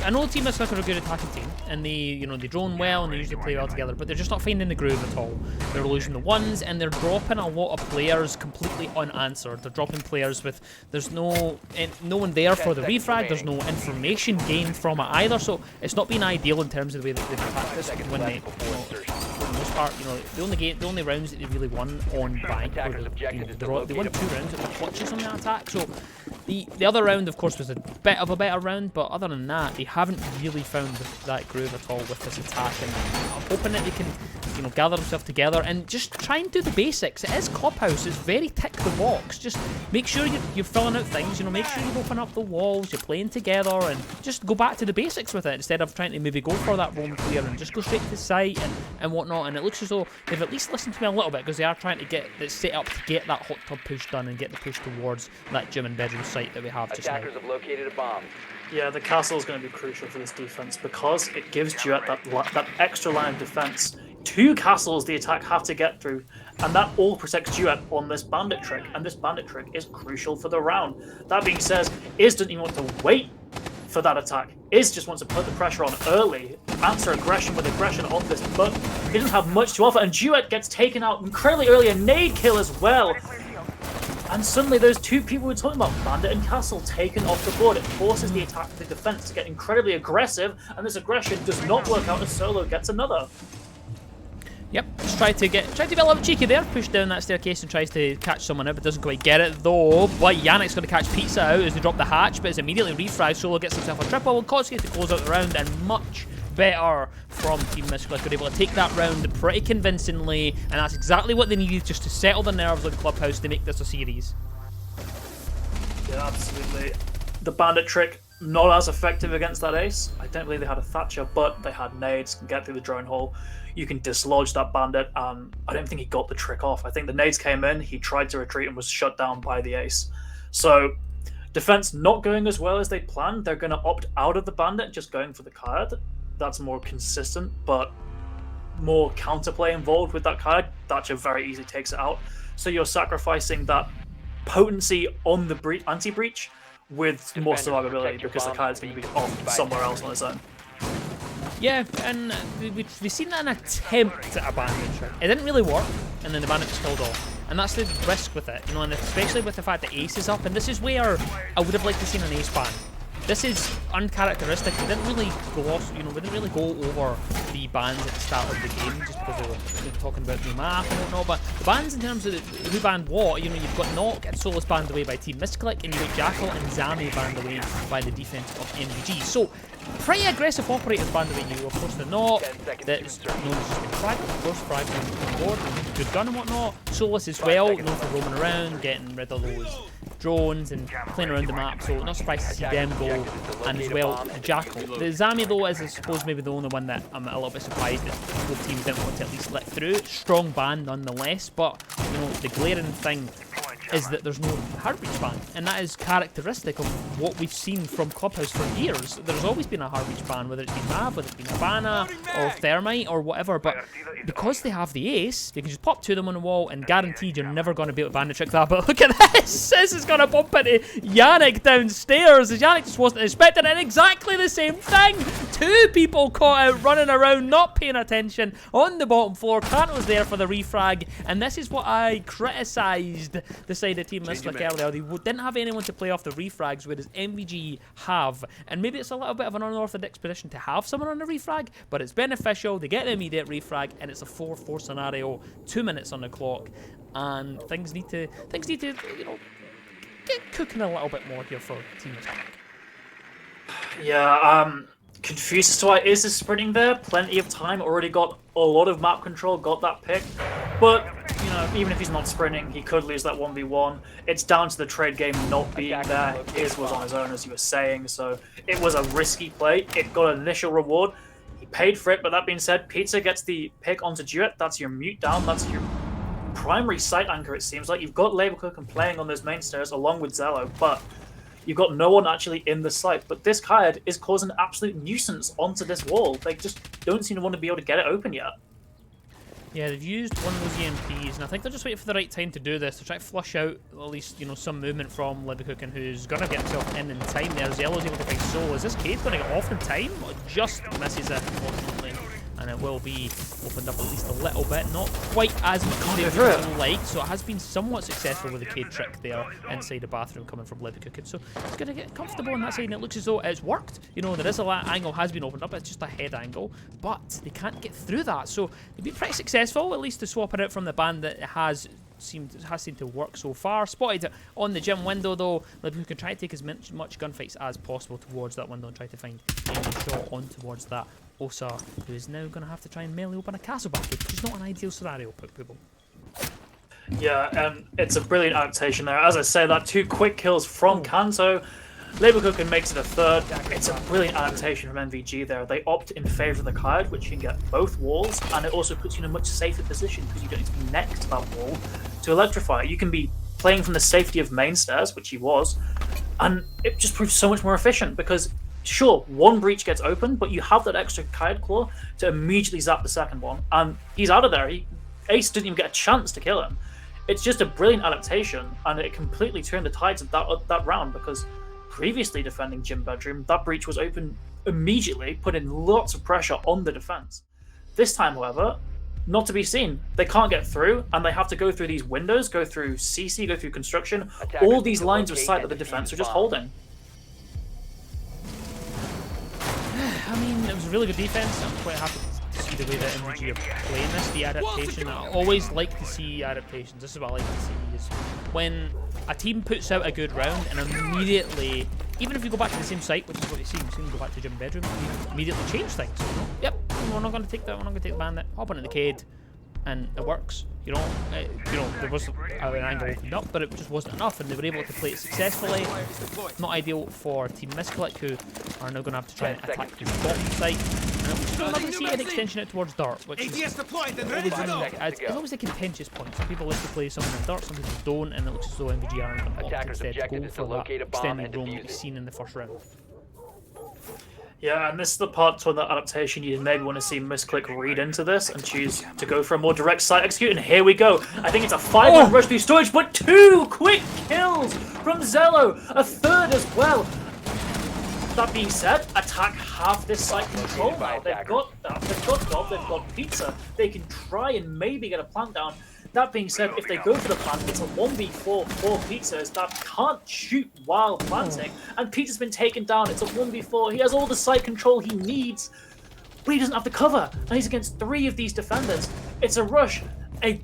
I know Team Missclick are a good attacking team, and they drone well and they usually play well together, but they're just not finding the groove at all. They're losing the ones, and they're dropping a lot of players completely unanswered. They're dropping players with there's no one there for the refrag. There's no information gained from it either, so it's not been ideal in terms of the way that they've attacked this. When they, for the most part, the only rounds that they really won on bank were they won 2 rounds with clutches on the attack. So the other round, of course, was a bit of a better round, but other than that, they haven't really found that groove at all with this attack. And I'm hoping that they can, gather themselves together and just try and do the basics. It is Clubhouse. It's very tick the box. Just make sure you're filling out things. Make sure you open up the walls. You're playing together, and just go back to the basics with it instead of trying to maybe go for that roam clear and just go straight to site and whatnot. And it looks as though they've at least listened to me a little bit, because they are trying to get it set up to get that hot tub push done and get the push towards that gym and bedroom site that we have just now. Attackers have located a bomb. Yeah, the castle is going to be crucial for this defense, because it gives Duet that extra line of defense. 2 castles the attack have to get through, and that all protects Duet on this bandit trick, and this bandit trick is crucial for the round. That being said, Iz doesn't even want to wait for that attack. Iz just wants to put the pressure on early, answer aggression with aggression on this, but he doesn't have much to offer, and Duet gets taken out incredibly early, a nade kill as well. And suddenly those 2 people we were talking about, Bandit and Castle, taken off the board. It forces the attack, the defense to get incredibly aggressive, and this aggression does not work out as Solo gets another. Yep, just try to be a little bit cheeky there, push down that staircase and tries to catch someone out, but doesn't quite get it though. But Yannick's going to catch Pizza out as they drop the hatch, but it's immediately refragged. Solo gets himself a triple, and Kotsky to close out the round, and much better from Team Missclick. They're able to take that round pretty convincingly, and that's exactly what they needed, just to settle the nerves of the Clubhouse to make this a series. Yeah, absolutely. The bandit trick, not as effective against that ace. I don't believe they had a Thatcher, but they had nades, can get through the drone hole. You can dislodge that bandit. I don't think he got the trick off. I think the nades came in, he tried to retreat and was shut down by the ace. So, defense not going as well as they planned. They're going to opt out of the bandit, just going for the card. That's more consistent, but more counterplay involved with that card. Thatcher very easily takes it out. So you're sacrificing that potency on the anti-breach with more survivability, because the card's going to be off somewhere else on its own. Yeah, and we've seen an attempt at a bandit trick. It didn't really work, and then the bandit just killed off. And that's the risk with it, and especially with the fact that ace is up. And this is where I would have liked to see an ace ban. This is uncharacteristic. We didn't really gloss, we didn't really go over the bans at the start of the game, just because we were talking about the map and whatnot. But the bans in terms of who banned what, you've got Knock and Solus banned away by Team Missclick, and you've got Jackal and Zami banned away by the defense of MVG. So, pretty aggressive operators banned away. You, of course, the Knock, that's known as just Frag, of course, Frag on board, good gun and whatnot. Solus as well, known for roaming around, getting rid of those drones and playing around the map, so not surprised to see them go, and as well the Jackal. The Zami though is, I suppose, maybe the only one that I'm a little bit surprised that both teams didn't want to at least let through. Strong ban nonetheless, but the glaring thing is that there's no heartbeat ban, and that is characteristic of what we've seen from Clubhouse for years. There's always been a heartbeat ban, whether it's been Mav, whether it's been Havana, or Thermite, or whatever, but because they have the ace, they can just pop 2 of them on the wall, and guaranteed you're never going to be able to bandit trick that. But look at this! This is going to bump into Yannick downstairs, as Yannick just wasn't expecting it, and exactly the same thing! 2 people caught out running around, not paying attention, on the bottom floor. Kant was there for the refrag, and this is what I criticised the side of Team Missclick earlier. They didn't have anyone to play off the refrags, whereas MVG have, and maybe it's a little bit of an unorthodox position to have someone on the refrag, but it's beneficial. They get the immediate refrag, and it's a 4-4 scenario, 2 minutes on the clock, and things need to get cooking a little bit more here for Team Missclick. Yeah, confused as to why ESA is sprinting there. Plenty of time, already got a lot of map control, got that pick. But, you know, even if he's not sprinting, he could lose that 1v1. It's down to the trade game not being there. ESA was on his own, as you were saying, so it was a risky play. It got an initial reward. He paid for it, but that being said, Pizza gets the pick onto Duet. That's your mute down. That's your primary site anchor, it seems like. You've got Label Cook and playing on those main stairs along with Zello, but you've got no one actually in the site. But this Kaid is causing an absolute nuisance onto this wall. They just don't seem to want to be able to get it open yet. Yeah, they've used one of those EMPs, and I think they're just waiting for the right time to do this, to try to flush out at least, you know, some movement from Leverkusen, who's going to get himself in time there. Zello's able to find Soul. Is this Kaid going to get off in time? Or just misses it, unfortunately. And it will be opened up at least a little bit. Not quite as much as they would like, so it has been somewhat successful with the Kaid trick there inside the bathroom coming from Leverkusen. So it's going to get comfortable on that side, and it looks as though it's worked. You know, there is a angle has been opened up. It's just a head angle, but they can't get through that. So they've been pretty successful, at least to swap it out from the band that it has seemed to work so far. Spotted it on the gym window though. Leverkusen try to take as much gunfights as possible towards that window and try to find any shot on towards that ESA, who is now going to have to try and melee open a castle back, which is not an ideal scenario, people. Yeah, and it's a brilliant adaptation there. As I say, that 2 quick kills from Kanto. Leverkusen makes it a 3rd. It's a brilliant adaptation from MVG there. They opt in favour of the Kaid, which you can get both walls, and it also puts you in a much safer position because you don't need to be next to that wall to electrify it. You can be playing from the safety of main stairs, which he was, and it just proves so much more efficient because sure, one breach gets open, but you have that extra Kaid claw to immediately zap the second one, and he's out of there. Ace didn't even get a chance to kill him. It's just a brilliant adaptation, and it completely turned the tides of that round because previously defending Gym Bedroom, that breach was open immediately, putting lots of pressure on the defense. This time, however, not to be seen. They can't get through, and they have to go through these windows, go through CC, go through construction, all these lines of sight that the defense are just holding. I mean, it was a really good defense. I'm quite happy to see the way that MVG are playing this. The adaptation, I always like to see adaptations. This is what I like to see, is when a team puts out a good round and immediately, even if you go back to the same site, which is what you see go back to Gym Bedroom, you immediately change things. You know? Yep, we're not going to take that, we're not going to take the bandit, hop on the Kaid, and it works. You know, there was an angle opened up, but it just wasn't enough, and they were able to play it successfully. Not ideal for Team Missclick, who are now going to have to try and attack the bottom site. And we're going to see an extension out towards Dart, which is always a contentious point. Some people like to play something in Dart, some people don't, and it looks as though MVG are going to opt instead to go for that extended roam that we've seen in the first round. Yeah, and this is the part to that adaptation you maybe want to see Missclick read into this and choose to go for a more direct site execute, and here we go. I think it's a 5-1 rush through storage, but 2 quick kills from Zello, a 3rd as well. That being said, Attack have this site control now. They've got Gob, they've got Pizza. They can try and maybe get a plant down. That being said, if they go for the plant, it's a 1v4 for Pizzas that can't shoot while planting, and Pizza's been taken down. It's a 1v4. He has all the site control he needs, but he doesn't have the cover, and he's against 3 of these defenders. It's a rush, a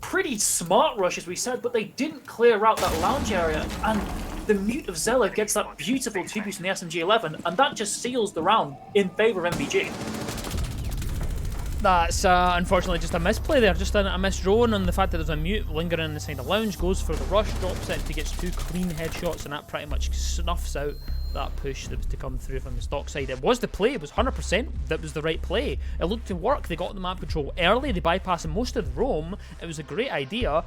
pretty smart rush, as we said, but they didn't clear out that lounge area, and the mute of Zella gets that beautiful 2-boost in the SMG-11, and that just seals the round in favour of MVG. That's unfortunately just a misplay there, just a misdrawn on the fact that there's a mute lingering inside the lounge, goes for the rush, drops it, he gets 2 clean headshots, and that pretty much snuffs out that push that was to come through from the stock side. It was the play, it was 100%, that was the right play. It looked to work, they got the map control early, they bypassed most of the roam, it was a great idea,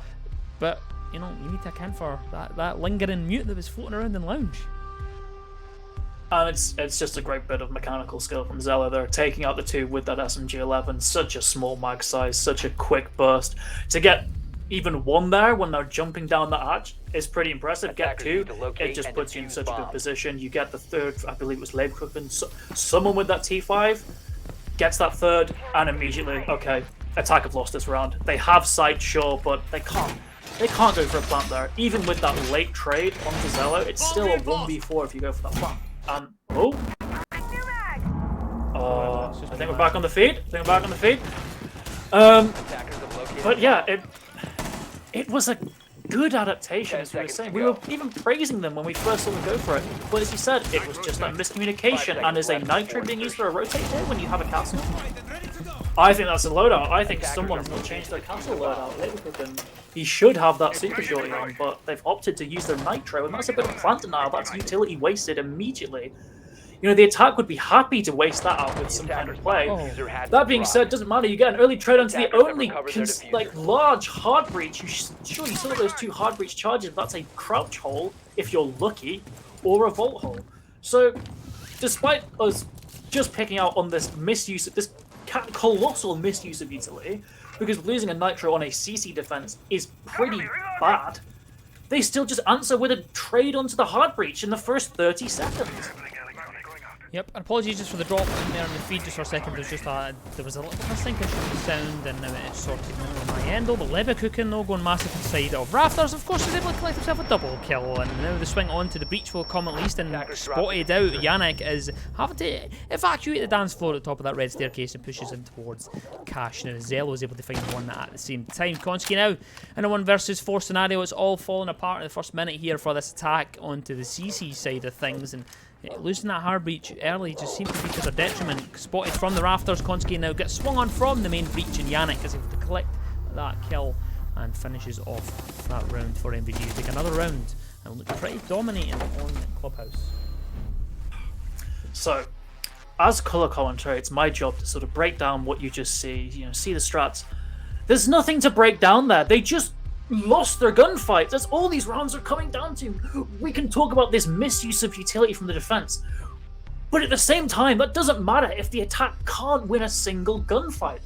but, you know, you need to account for that lingering mute that was floating around in lounge. And it's just a great bit of mechanical skill from Zella. They're taking out the 2 with that SMG-11. Such a small mag size, such a quick burst. To get even 1 there when they're jumping down the hatch is pretty impressive. Get 2, it just puts you in such a good position. You get the 3rd, I believe it was Leibkuchen. Someone with that T5 gets that 3rd, and immediately, okay, Attack have lost this round. They have sight, sure, but they can't go for a plant there. Even with that late trade onto Zello, it's still a 1v4 if you go for that plant. I think we're back on the feed. But yeah, it was a good adaptation, as we were saying. We were even praising them when we first saw them go for it. But as you said, it was just like miscommunication. And is a nitro being used for a rotate here when you have a castle? I think that's a loadout. I think someone's not changed their castle loadout. He should have that super shorty on, but they've opted to use their nitro, and that's a bit of plant denial. That's utility wasted immediately. You know, the attack would be happy to waste that out with some kind of play. That being said, doesn't matter. You get an early trade onto the only large hard breach. Sure, you saw those 2 hard breach charges. That's a crouch hole if you're lucky, or a vault hole. So, despite us just picking out on this misuse of this colossal misuse of utility, because losing a nitro on a CC defense is pretty bad, they still just answer with a trade onto the hard breach in the first 30 seconds. Yep, and apologies just for the drop in there in the feed just for a second. There was a little bit of a sync issue with the sound, and now it's sorted out on my end. But Leverkusen though going massive inside of Rafters, of course, is able to collect himself a double kill, and now the swing onto the breach will come at least, and spotted out. Yannick is having to evacuate the dance floor at the top of that red staircase and pushes him towards Cash. Now Zello is able to find one at the same time. Konski now in a 1 versus 4 scenario. It's all falling apart in the first minute here for this attack onto the CC side of things, and losing that hard breach early just seems to be to their detriment. Spotted from the rafters, Konski now gets swung on from the main breach, and Yannick is able to collect that kill and finishes off that round for MVG. Take another round and look pretty dominating on Clubhouse. So, as colour commentator, it's my job to sort of break down what you just see, see the strats. There's nothing to break down there. They just lost their gunfights. That's all these rounds are coming down to. We can talk about this misuse of utility from the defense, but at the same time, that doesn't matter if the attack can't win a single gunfight.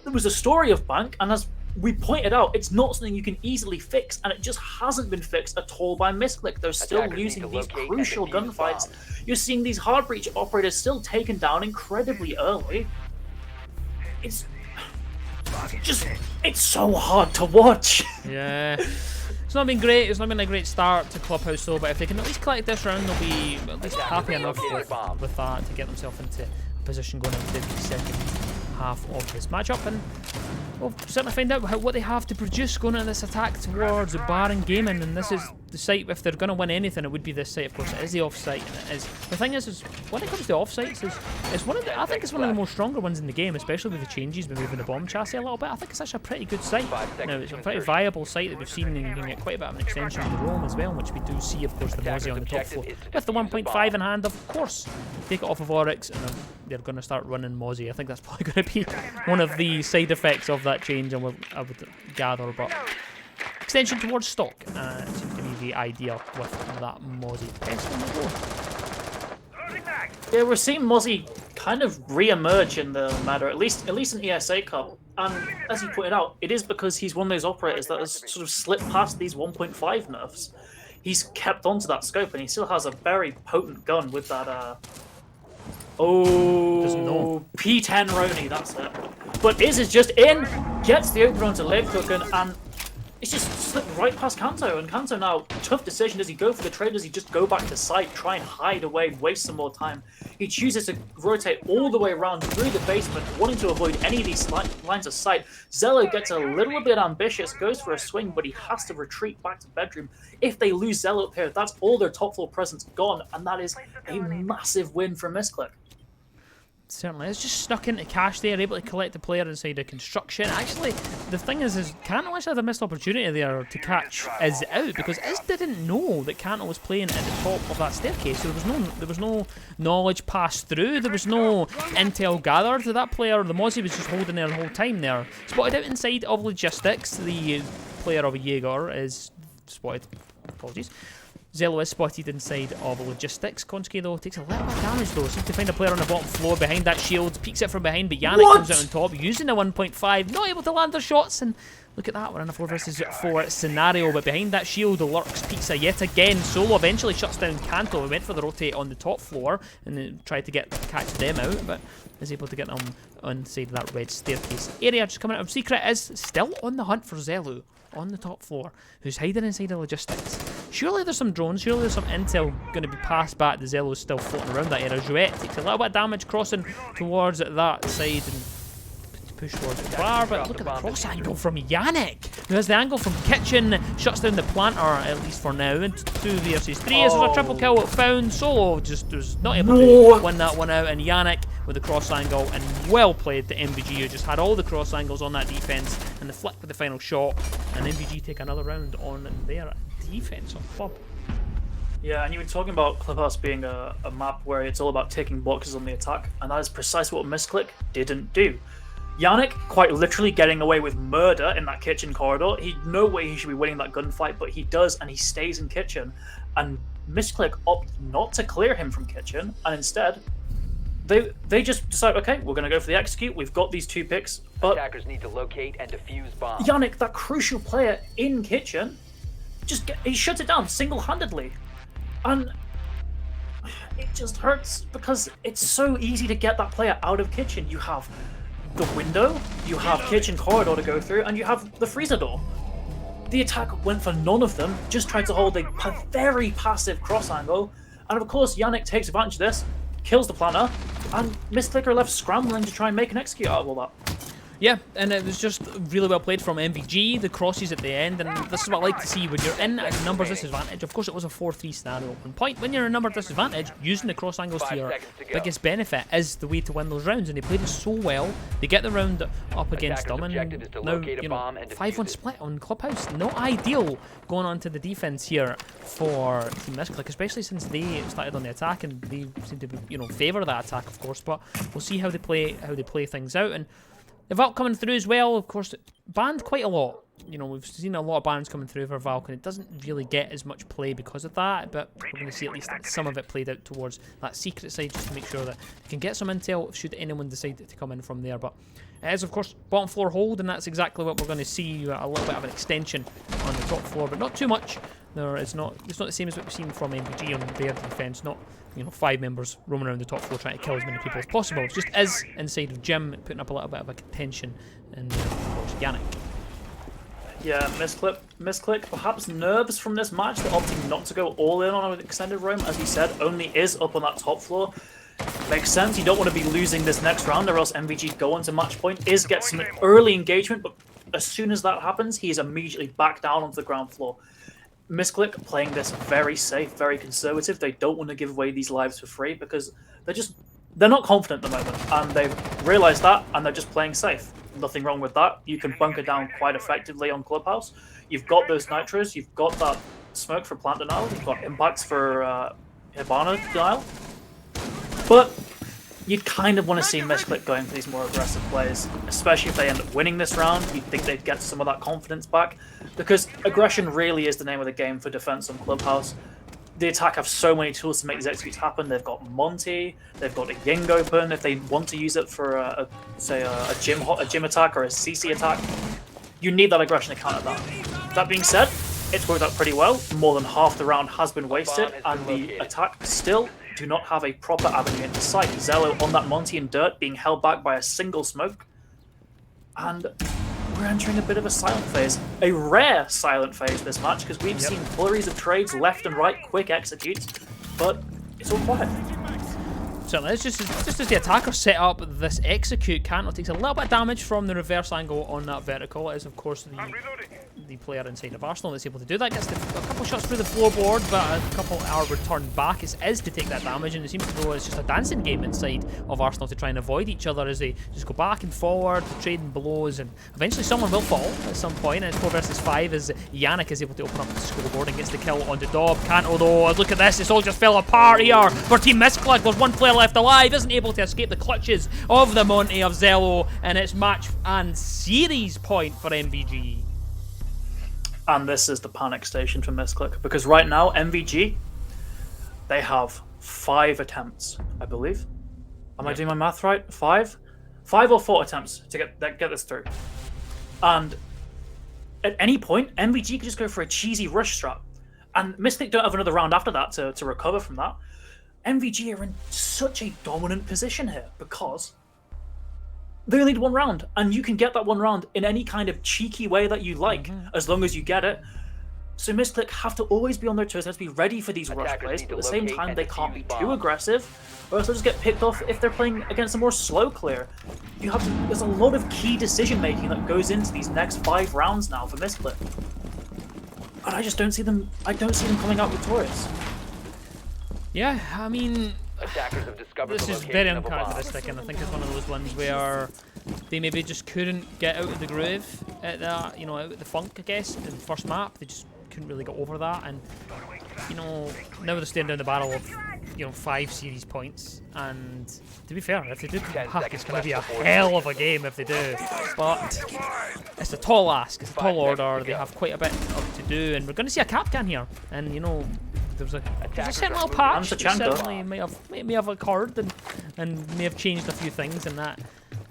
There was a story of Bank, and as we pointed out, it's not something you can easily fix, and it just hasn't been fixed at all by Missclick. They're still losing these crucial gunfights. You're seeing these hard breach operators still taken down incredibly early. It's so hard to watch. Yeah. It's not been great. It's not been a great start to Clubhouse though, but if they can at least collect this round, they'll be at least happy enough with that to get themselves into a position going into the second half of this matchup, and we'll certainly find out what they have to produce going into this attack towards Baron Gaming. And this is the site, if they're going to win anything, it would be this site. Of course, it is the off-site, and it is. The thing is when it comes to off-sites, it's one of the, I think it's one of the more stronger ones in the game, especially with the changes, with moving the bomb chassis a little bit. I think it's actually a pretty good site. Now, it's a pretty viable site that we've seen, and you can get quite a bit of an extension of the roam as well, which we do see, of course, the Mozzie on the top floor. With the 1.5 in hand, of course, take it off of Oryx, and they're going to start running Mozzie. I think that's probably going to be one of the side effects of that change, and I would gather, but extension towards stock seems to be the idea with that Mozzie. Yeah, we're seeing Mozzie kind of re-emerge in the matter, at least in ESA Cup. And as you pointed out, it is because he's one of those operators that has sort of slipped past these 1.5 nerfs. He's kept onto that scope, and he still has a very potent gun with that P10 Roni, that's it. But is just in, gets the opener onto Leverkusen, and it's just slipped right past Kanto. And Kanto now, tough decision. Does he go for the trade? Does he just go back to site, try and hide away, waste some more time? He chooses to rotate all the way around through the basement, wanting to avoid any of these lines of sight. Zello gets a little bit ambitious, goes for a swing, but he has to retreat back to bedroom. If they lose Zello up here, that's all their top floor presence gone, and that is a massive win for Missclick. Certainly, it's just snuck into Cash there, able to collect the player inside of construction. Actually, the thing is Kanto actually had a missed opportunity there to catch Iz out, because Iz didn't know that Kanto was playing at the top of that staircase. So there was no knowledge passed through. There was no intel gathered to that player. The Mozzie was just holding there the whole time there. Spotted out inside of logistics. The player of a GER is spotted. Apologies. Zello is spotted inside of logistics. Konski, though, takes a little bit of damage, though. Seems to find a player on the bottom floor behind that shield. Peeks it from behind, but Yannick comes out on top, using a 1.5. Not able to land their shots, and look at that. We're in a 4 versus 4 scenario, but behind that shield lurks Pizza yet again. Solo eventually shuts down Kanto. We went for the rotate on the top floor and then tried to catch them out, but is able to get them inside that red staircase area. Just coming out of Secret is still on the hunt for Zello on the top floor, who's hiding inside the logistics. Surely there's some drones, surely there's some intel going to be passed back. The Zello's still floating around that area. Jouet takes a little bit of damage crossing towards that side and push towards the bar, but look at the cross angle from Yannick, who has the angle from Kitchen, shuts down the planter, at least for now, and 2 versus 3. This is a triple kill found. Solo just was not able to win that one out, and Yannick with the cross angle, and well played to MVG, who just had all the cross angles on that defense, and the flick with the final shot, and MVG take another round on their defense on Club. Yeah, and you were talking about Clubhouse being a map where it's all about taking boxes on the attack, and that is precisely what Missclick didn't do. Yannick quite literally getting away with murder in that kitchen corridor. No way he should be winning that gunfight, but he does, and he stays in kitchen. And Missclick opt not to clear him from kitchen, and instead, they just decide, okay, we're going to go for the execute. We've got these 2 picks, but Attackers need to locate and defuse bombs. Yannick, that crucial player in kitchen, he shuts it down single-handedly. And it just hurts because it's so easy to get that player out of kitchen. You have the window, you have kitchen corridor to go through, and you have the freezer door. The attack went for none of them, just tried to hold a very passive cross angle, and of course Yannick takes advantage of this, kills the planner, and Missclick are left scrambling to try and make an execute out of all that. Yeah, and it was just really well played from MVG, the crosses at the end, and this is what I like to see when you're in a numbers disadvantage. Of course, it was a 4-3 scenario at one point. When you're in a number disadvantage, using the cross angles to your biggest benefit is the way to win those rounds, and they played it so well. They get the round up against them, and now, 5-1 split on Clubhouse. Not ideal going on to the defense here for Team Missclick, especially since they started on the attack, and they seem to favour that attack, of course, but we'll see how they play things out. And the Valk coming through as well, of course, banned quite a lot. We've seen a lot of bans coming through for Valk, and it doesn't really get as much play because of that, but we're going to see at least some of it played out towards that secret side, just to make sure that you can get some intel should anyone decide to come in from there. But it is, of course, bottom floor hold, and that's exactly what we're going to see, a little bit of an extension on the top floor, but not too much. It's not the same as what we've seen from MVG on their defense, not 5 members roaming around the top floor trying to kill as many people as possible. It just is inside of Jim, putting up a little bit of a contention, and of course Yannick. Yeah, Missclick, perhaps nerves from this match. They're opting not to go all in on an extended roam, as you said, only is up on that top floor. Makes sense, you don't want to be losing this next round, or else MVG go on to match point, get some early engagement, but as soon as that happens, he is immediately back down onto the ground floor. Missclick playing this very safe, very conservative. They don't want to give away these lives for free because they're not confident at the moment, and they've realised that, and they're just playing safe. Nothing wrong with that. You can bunker down quite effectively on Clubhouse. You've got those nitros, you've got that smoke for plant denial, you've got impacts for Hibana denial. But you'd kind of want to see Missclick going for these more aggressive plays, especially if they end up winning this round. You'd think they'd get some of that confidence back, because aggression really is the name of the game for defense on Clubhouse. The attack have so many tools to make these executes happen. They've got Monty, they've got a Ying open if they want to use it for a gym attack or a CC attack. You need that aggression to counter that. That being said, it's worked out pretty well. More than half the round has been wasted, and the attack still do not have a proper avenue into sight. Zello on that Monty and Dirt being held back by a single smoke. And we're entering a bit of a silent phase. A rare silent phase this match, because we've seen flurries of trades left and right, quick executes, but it's all quiet. Certainly, it's just as the attacker set up this execute, Cantwell takes a little bit of damage from the reverse angle on that vertical. It is, of course, the player inside of Arsenal that's able to do that. Gets a couple shots through the floorboard, but a couple are returned back. It is to take that damage, and it seems as though it's just a dancing game inside of Arsenal to try and avoid each other as they just go back and forward, trading blows, and eventually someone will fall at some point, and it's 4 versus 5 as Yannick is able to open up the scoreboard and gets the kill on the Dob. Cantwell, though, look at this, it's all just fell apart here for Team Missclick. There's one player left alive, isn't able to escape the clutches of the Monty of Zello, and it's match and series point for MVG. And this is the panic station for Missclick, because right now MVG, they have 5 attempts, I believe. Am I doing my math right? 5 or 4 attempts to get this through. And at any point, MVG could just go for a cheesy rush strat, and Missclick don't have another round after that to recover from that. MVG are in such a dominant position here because they only need 1 round, and you can get that 1 round in any kind of cheeky way that you like, as long as you get it. So Missclick have to always be on their toes, they have to be ready for these rush plays, but at the same time they can't be too aggressive, or else they'll just get picked off if they're playing against a more slow clear. There's a lot of key decision making that goes into these next 5 rounds now for Missclick. And I just don't see them coming out victorious. Yeah, I mean, Attackers have discovered this the is very location of a bomb. uncharacteristic, and I think it's one of those ones where they maybe just couldn't get out of the groove at that, you know, out of the funk, I guess, in the first map. They just couldn't really get over that, and, you know, now they're staring down the barrel of, you know, 5 series points, and to be fair, if they do come back, it's going to be a hell of a game if they do, but it's a tall ask, it's a tall order, they have quite a bit to do, and we're going to see a Capcan here, and, you know, there's a certain little patch that certainly may have occurred and may have changed a few things, and that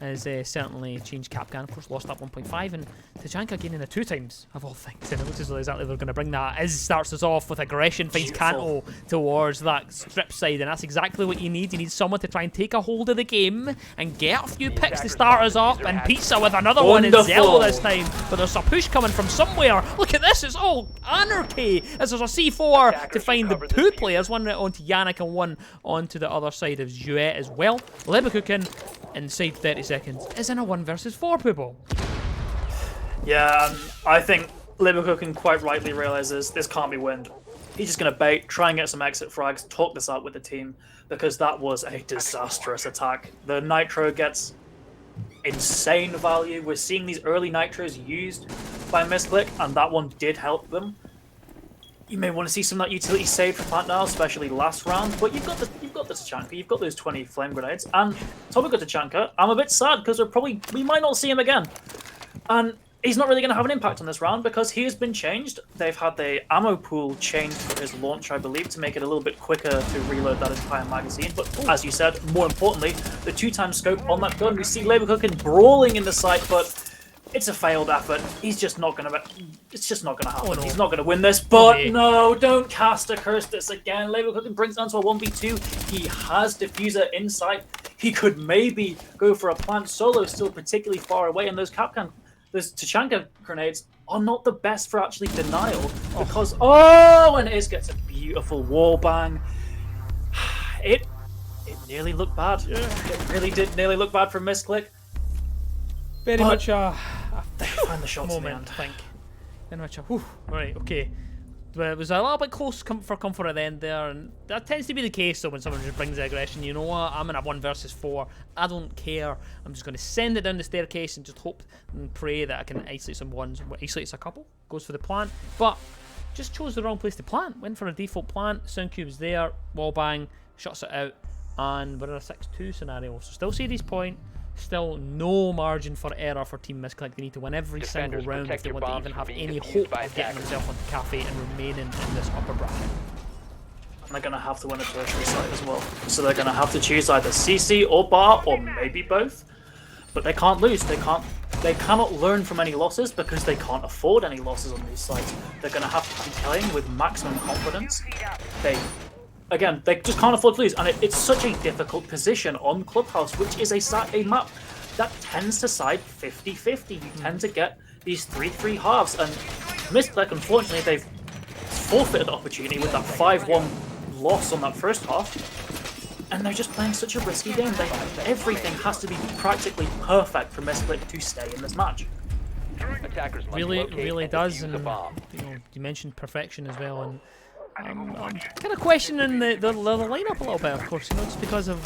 has certainly changed Capcan. Of course, lost that 1.5, and Tachanka gaining a 2 times of all things, and it looks as though exactly they're going to bring that. Iz starts us off with aggression, finds Kanto towards that strip side, and that's exactly what you need. You need someone to try and take a hold of the game and get a few picks to start us up, and Pizza with another one in Zell this time, but there's a push coming from somewhere. Look at this, it's all anarchy, as there's a C4 to find the 2 players, one onto Yannick and one onto the other side of Jouet as well. Leverkusen inside 30 seconds is in a 1 versus 4, people. Yeah, I think Leverkusen quite rightly realizes this can't be winned. He's just going to bait, try and get some exit frags, talk this out with the team, because that was a disastrous attack. The Nitro gets insane value. We're seeing these early Nitros used by Missclick, and that one did help them. You may want to see some of that utility saved for Plant now, especially last round, but you've got the Tachanka, you've got those 20 flame grenades, and topic of Tachanka, I'm a bit sad because we might not see him again. And he's not really going to have an impact on this round because he has been changed. They've had the ammo pool changed for his launch, I believe, to make it a little bit quicker to reload that entire magazine. But as you said, more importantly, the 2x scope on that gun. We see Leverkusen brawling in the site, but it's a failed effort. He's just not going to... It's just not going to happen. Oh, no. He's not going to win this. But no, don't cast a curse this again. Leverkusen brings it down to a 1v2. He has Diffuser in sight. He could maybe go for a plant solo, still particularly far away, and those Capcan... Those Tachanka grenades are not the best for actually denial because and Iz gets a beautiful wall bang. It nearly looked bad. Yeah. It really did nearly look bad for Missclick. Very much a they find the shots moment, in the end. I think. Very much a whew. Right, okay. But it was a little bit close for comfort at the end there, and that tends to be the case though when someone just brings the aggression. You know what? I'm in a 1 versus 4. I don't care. I'm just going to send it down the staircase and just hope and pray that I can isolate some ones. Isolates a couple, goes for the plant, but just chose the wrong place to plant. Went for a default plant. Soundcube's there. Wall bang, shuts it out, and we're in a 6-2 scenario. So still Series point. Still no margin for error for Team Missclick. They need to win every single round if they want to even have any hope of getting themselves on the cafe and remaining in this upper bracket. And they're going to have to win a tertiary site as well. So they're going to have to choose either CC or Bar or maybe both. But they can't lose. They cannot learn from any losses because they can't afford any losses on these sites. They're going to have to be playing with maximum confidence. Again, they just can't afford to lose, and it's such a difficult position on Clubhouse, which is a map that tends to side 50-50. You tend to get these 3-3 halves, and Missclick, unfortunately, they've forfeited the opportunity with that 5-1 loss on that first half, and they're just playing such a risky game. Everything has to be practically perfect for Missclick to stay in this match. Really does, and you mentioned perfection as well, and I'm kind of questioning the lineup a little bit, of course, just because of,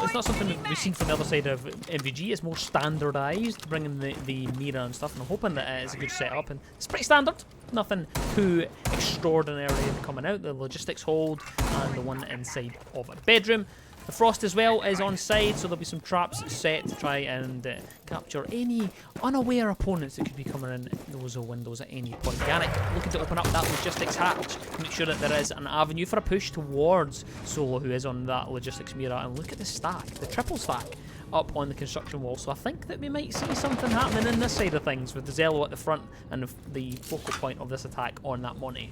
it's not something that we've seen from the other side of MVG. It's more standardised, bringing the mirror and stuff, and I'm hoping that it's a good setup, and it's pretty standard. Nothing too extraordinary coming out. The logistics hold, and the one inside of a bedroom. The Frost as well is on side, so there'll be some traps set to try and capture any unaware opponents that could be coming in those windows at any point. Yannick looking to open up that logistics hatch to make sure that there is an avenue for a push towards Solo, who is on that logistics mirror. And look at the stack, the triple stack up on the construction wall. So I think that we might see something happening in this side of things with the Zello at the front and the focal point of this attack on that Monty.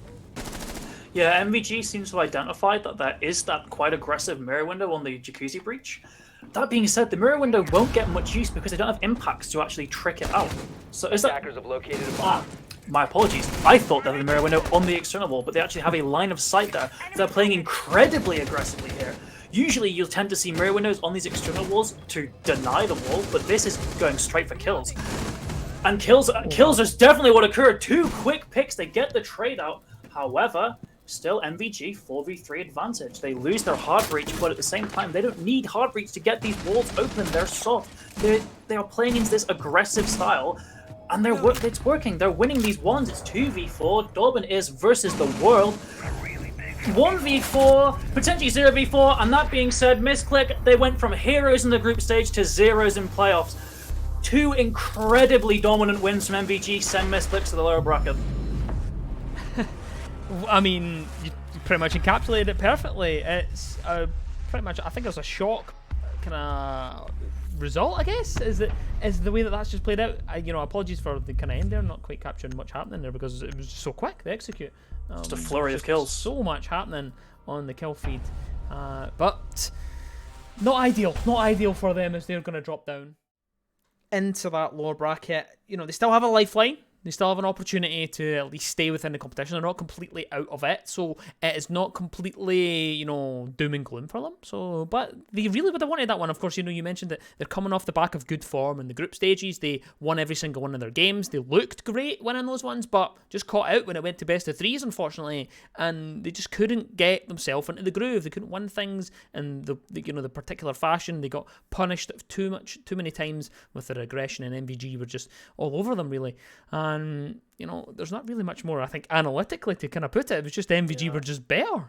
Yeah, MVG seems to have identified that there is that quite aggressive mirror window on the Jacuzzi breach. That being said, the mirror window won't get much use because they don't have impacts to actually trick it out. So is that... Attackers have located a bomb. my apologies, I thought they had a mirror window on the external wall, but they actually have a line of sight there. They're playing incredibly aggressively here. Usually you'll tend to see mirror windows on these external walls to deny the wall, but this is going straight for kills. And kills is definitely what occurred. 2 quick picks, they get the trade out. However, still MVG 4v3 advantage. They lose their hard breach, but at the same time, they don't need hard breach to get these walls open. They're soft. They are playing into this aggressive style, and it's working. They're winning these ones. It's 2v4. Dobbin is versus the world. 1v4, potentially 0v4, and that being said, Missclick, they went from heroes in the group stage to zeros in playoffs. 2 incredibly dominant wins from MVG send Missclick to the lower bracket. I mean, you pretty much encapsulated it perfectly. It's pretty much, I think it was a shock kind of result, I guess, is the way that's just played out. Apologies for the kind of end there, not quite capturing much happening there because it was just so quick, the execute. Just a flurry of kills. So much happening on the kill feed. But not ideal for them as they're going to drop down into that lower bracket. They still have a lifeline. They still have an opportunity to at least stay within the competition. They're not completely out of it, so it is not completely, doom and gloom for them. So, but they really would have wanted that one. Of course, you mentioned that they're coming off the back of good form in the group stages. They won every single one of their games. They looked great winning those ones, but just caught out when it went to best of threes, unfortunately, and they just couldn't get themselves into the groove. They couldn't win things in the particular fashion. They got punished too many times with their aggression, and MVG were just all over them, really. And, there's not really much more, I think, analytically to kind of put it. It was just MVG were just better.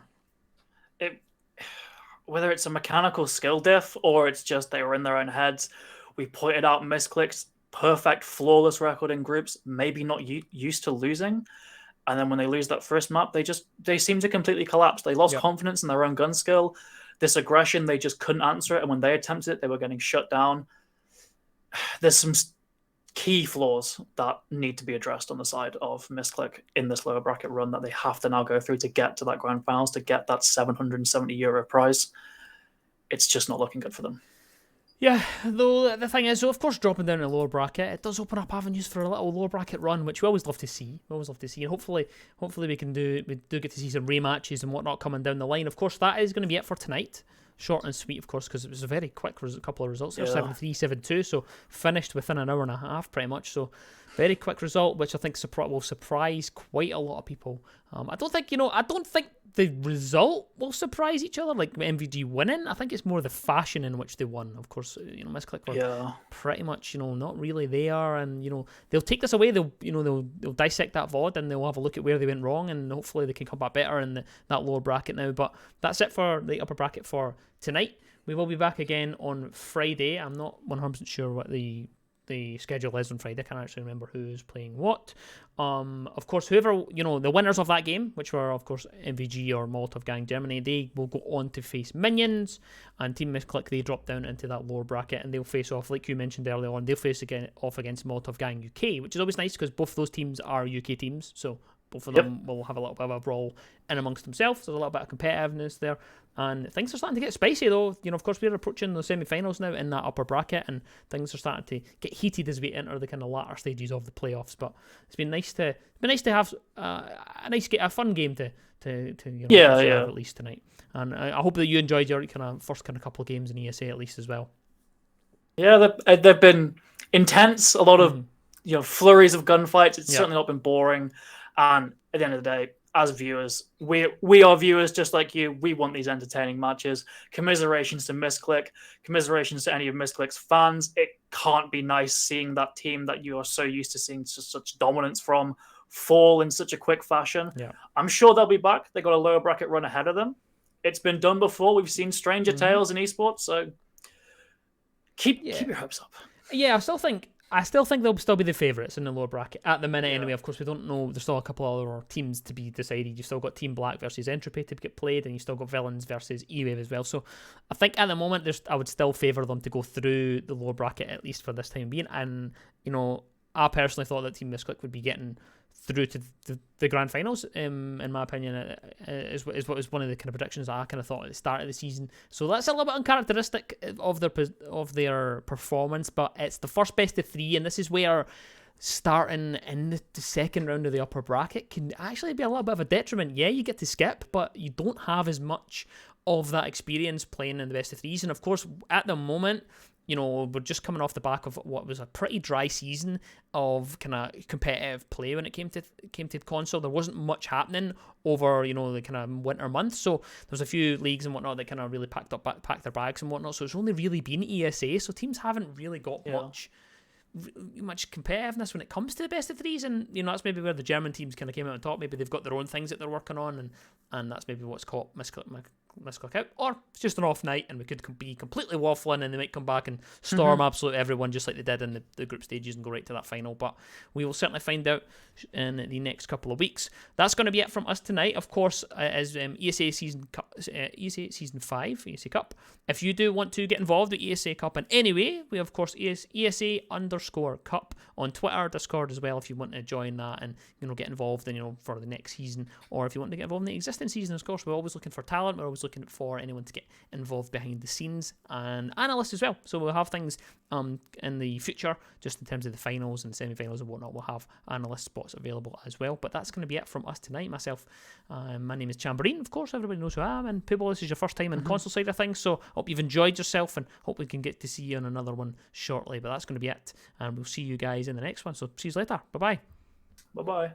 Whether it's a mechanical skill diff or it's just they were in their own heads, we pointed out Missclick's perfect, flawless record in groups, maybe not used to losing. And then when they lose that first map, they seem to completely collapse. They lost confidence in their own gun skill. This aggression, they just couldn't answer it. And when they attempted it, they were getting shut down. There's some key flaws that need to be addressed on the side of Missclick in this lower bracket run that they have to now go through to get to that grand finals, to get that €770 prize. It's just not looking good for them. Yeah, though the thing is, so of course, dropping down in the lower bracket, it does open up avenues for a little lower bracket run, which we always love to see. And hopefully we do get to see some rematches and whatnot coming down the line. Of course, that is going to be it for tonight. Short and sweet, of course, because it was a very quick couple of results there, 7-3, 7-2, so finished within an hour and a half, pretty much. So very quick result, which I think will surprise quite a lot of people. I don't think the result will surprise each other, like MVG winning. I think it's more the fashion in which they won. Of course, Missclick were pretty much, not really there, and they'll take this away. They'll dissect that VOD and they'll have a look at where they went wrong, and hopefully they can come back better in that lower bracket now. But that's it for the upper bracket for tonight. We will be back again on Friday. I'm not 100% sure what the schedule is on Friday. I can't actually remember who's playing what. Of course, whoever, the winners of that game, which were, of course, MVG or Molotov Gang Germany, they will go on to face Minions, and Team Missclick, they drop down into that lower bracket, and they'll face off, like you mentioned earlier on, they'll face off against Molotov Gang UK, which is always nice because both those teams are UK teams, so both of them will have a little bit of a brawl in amongst themselves. There's a little bit of competitiveness there. And things are starting to get spicy, though. Of course, we're approaching the semi-finals now in that upper bracket, and things are starting to get heated as we enter the kind of latter stages of the playoffs. But it's been nice to have a fun game to observe at least tonight. And I hope that you enjoyed your first couple of games in ESA at least as well. Yeah, they've been intense. A lot of flurries of gunfights. It's certainly not been boring. And at the end of the day, as viewers, we are viewers just like you. We want these entertaining matches. Commiserations to Missclick. Commiserations to any of Missclick's fans. It can't be nice seeing that team that you are so used to seeing such dominance from fall in such a quick fashion. Yeah. I'm sure they'll be back. They got a lower bracket run ahead of them. It's been done before. We've seen stranger tales in esports. So keep your hopes up. Yeah, I still think they'll still be the favourites in the lower bracket at the minute anyway. Of course, we don't know. There's still a couple of other teams to be decided. You've still got Team Black versus Entropy to get played, and you've still got Villains versus E-Wave as well. So I think at the moment, I would still favour them to go through the lower bracket, at least for this time being. And, I personally thought that Team Missclick would be getting through to the grand finals, in my opinion, is what was one of the kind of predictions that I kind of thought at the start of the season. So that's a little bit uncharacteristic of their performance, but it's the first best of three, and this is where starting in the second round of the upper bracket can actually be a little bit of a detriment. Yeah, you get to skip, but you don't have as much of that experience playing in the best of threes. And of course, at the moment, we're just coming off the back of what was a pretty dry season of kind of competitive play when it came to the console. There wasn't much happening over, the kind of winter months. So there's a few leagues and whatnot that kind of really packed their bags and whatnot. So it's only really been ESA. So teams haven't really got much competitiveness when it comes to the best of threes, and that's maybe where the German teams kind of came out on top. Maybe they've got their own things that they're working on, and that's maybe what's caught Missclick out, or it's just an off night and we could be completely waffling and they might come back and storm absolute everyone just like they did in the group stages and go right to that final. But we will certainly find out in the next couple of weeks. That's going to be it from us tonight. Of course, as ESA Season 5 ESA Cup. If you do want to get involved with ESA Cup in any way, we of course ESA_Cup on Twitter, Discord as well, if you want to join that and get involved in for the next season, or if you want to get involved in the existing season. Of course, we're always looking for talent. We're always looking for anyone to get involved behind the scenes, and analysts as well. So we'll have things in the future, just in terms of the finals and semi-finals and whatnot. We'll have analyst spots available as well. But that's going to be it from us tonight. Myself, my name is Chamberlain, of course, everybody knows who I am, and Pooble, this is your first time in console side of things, so hope you've enjoyed yourself and hope we can get to see you on another one shortly. But that's going to be it, and we'll see you guys in the next one. So see you later. Bye bye. Bye bye.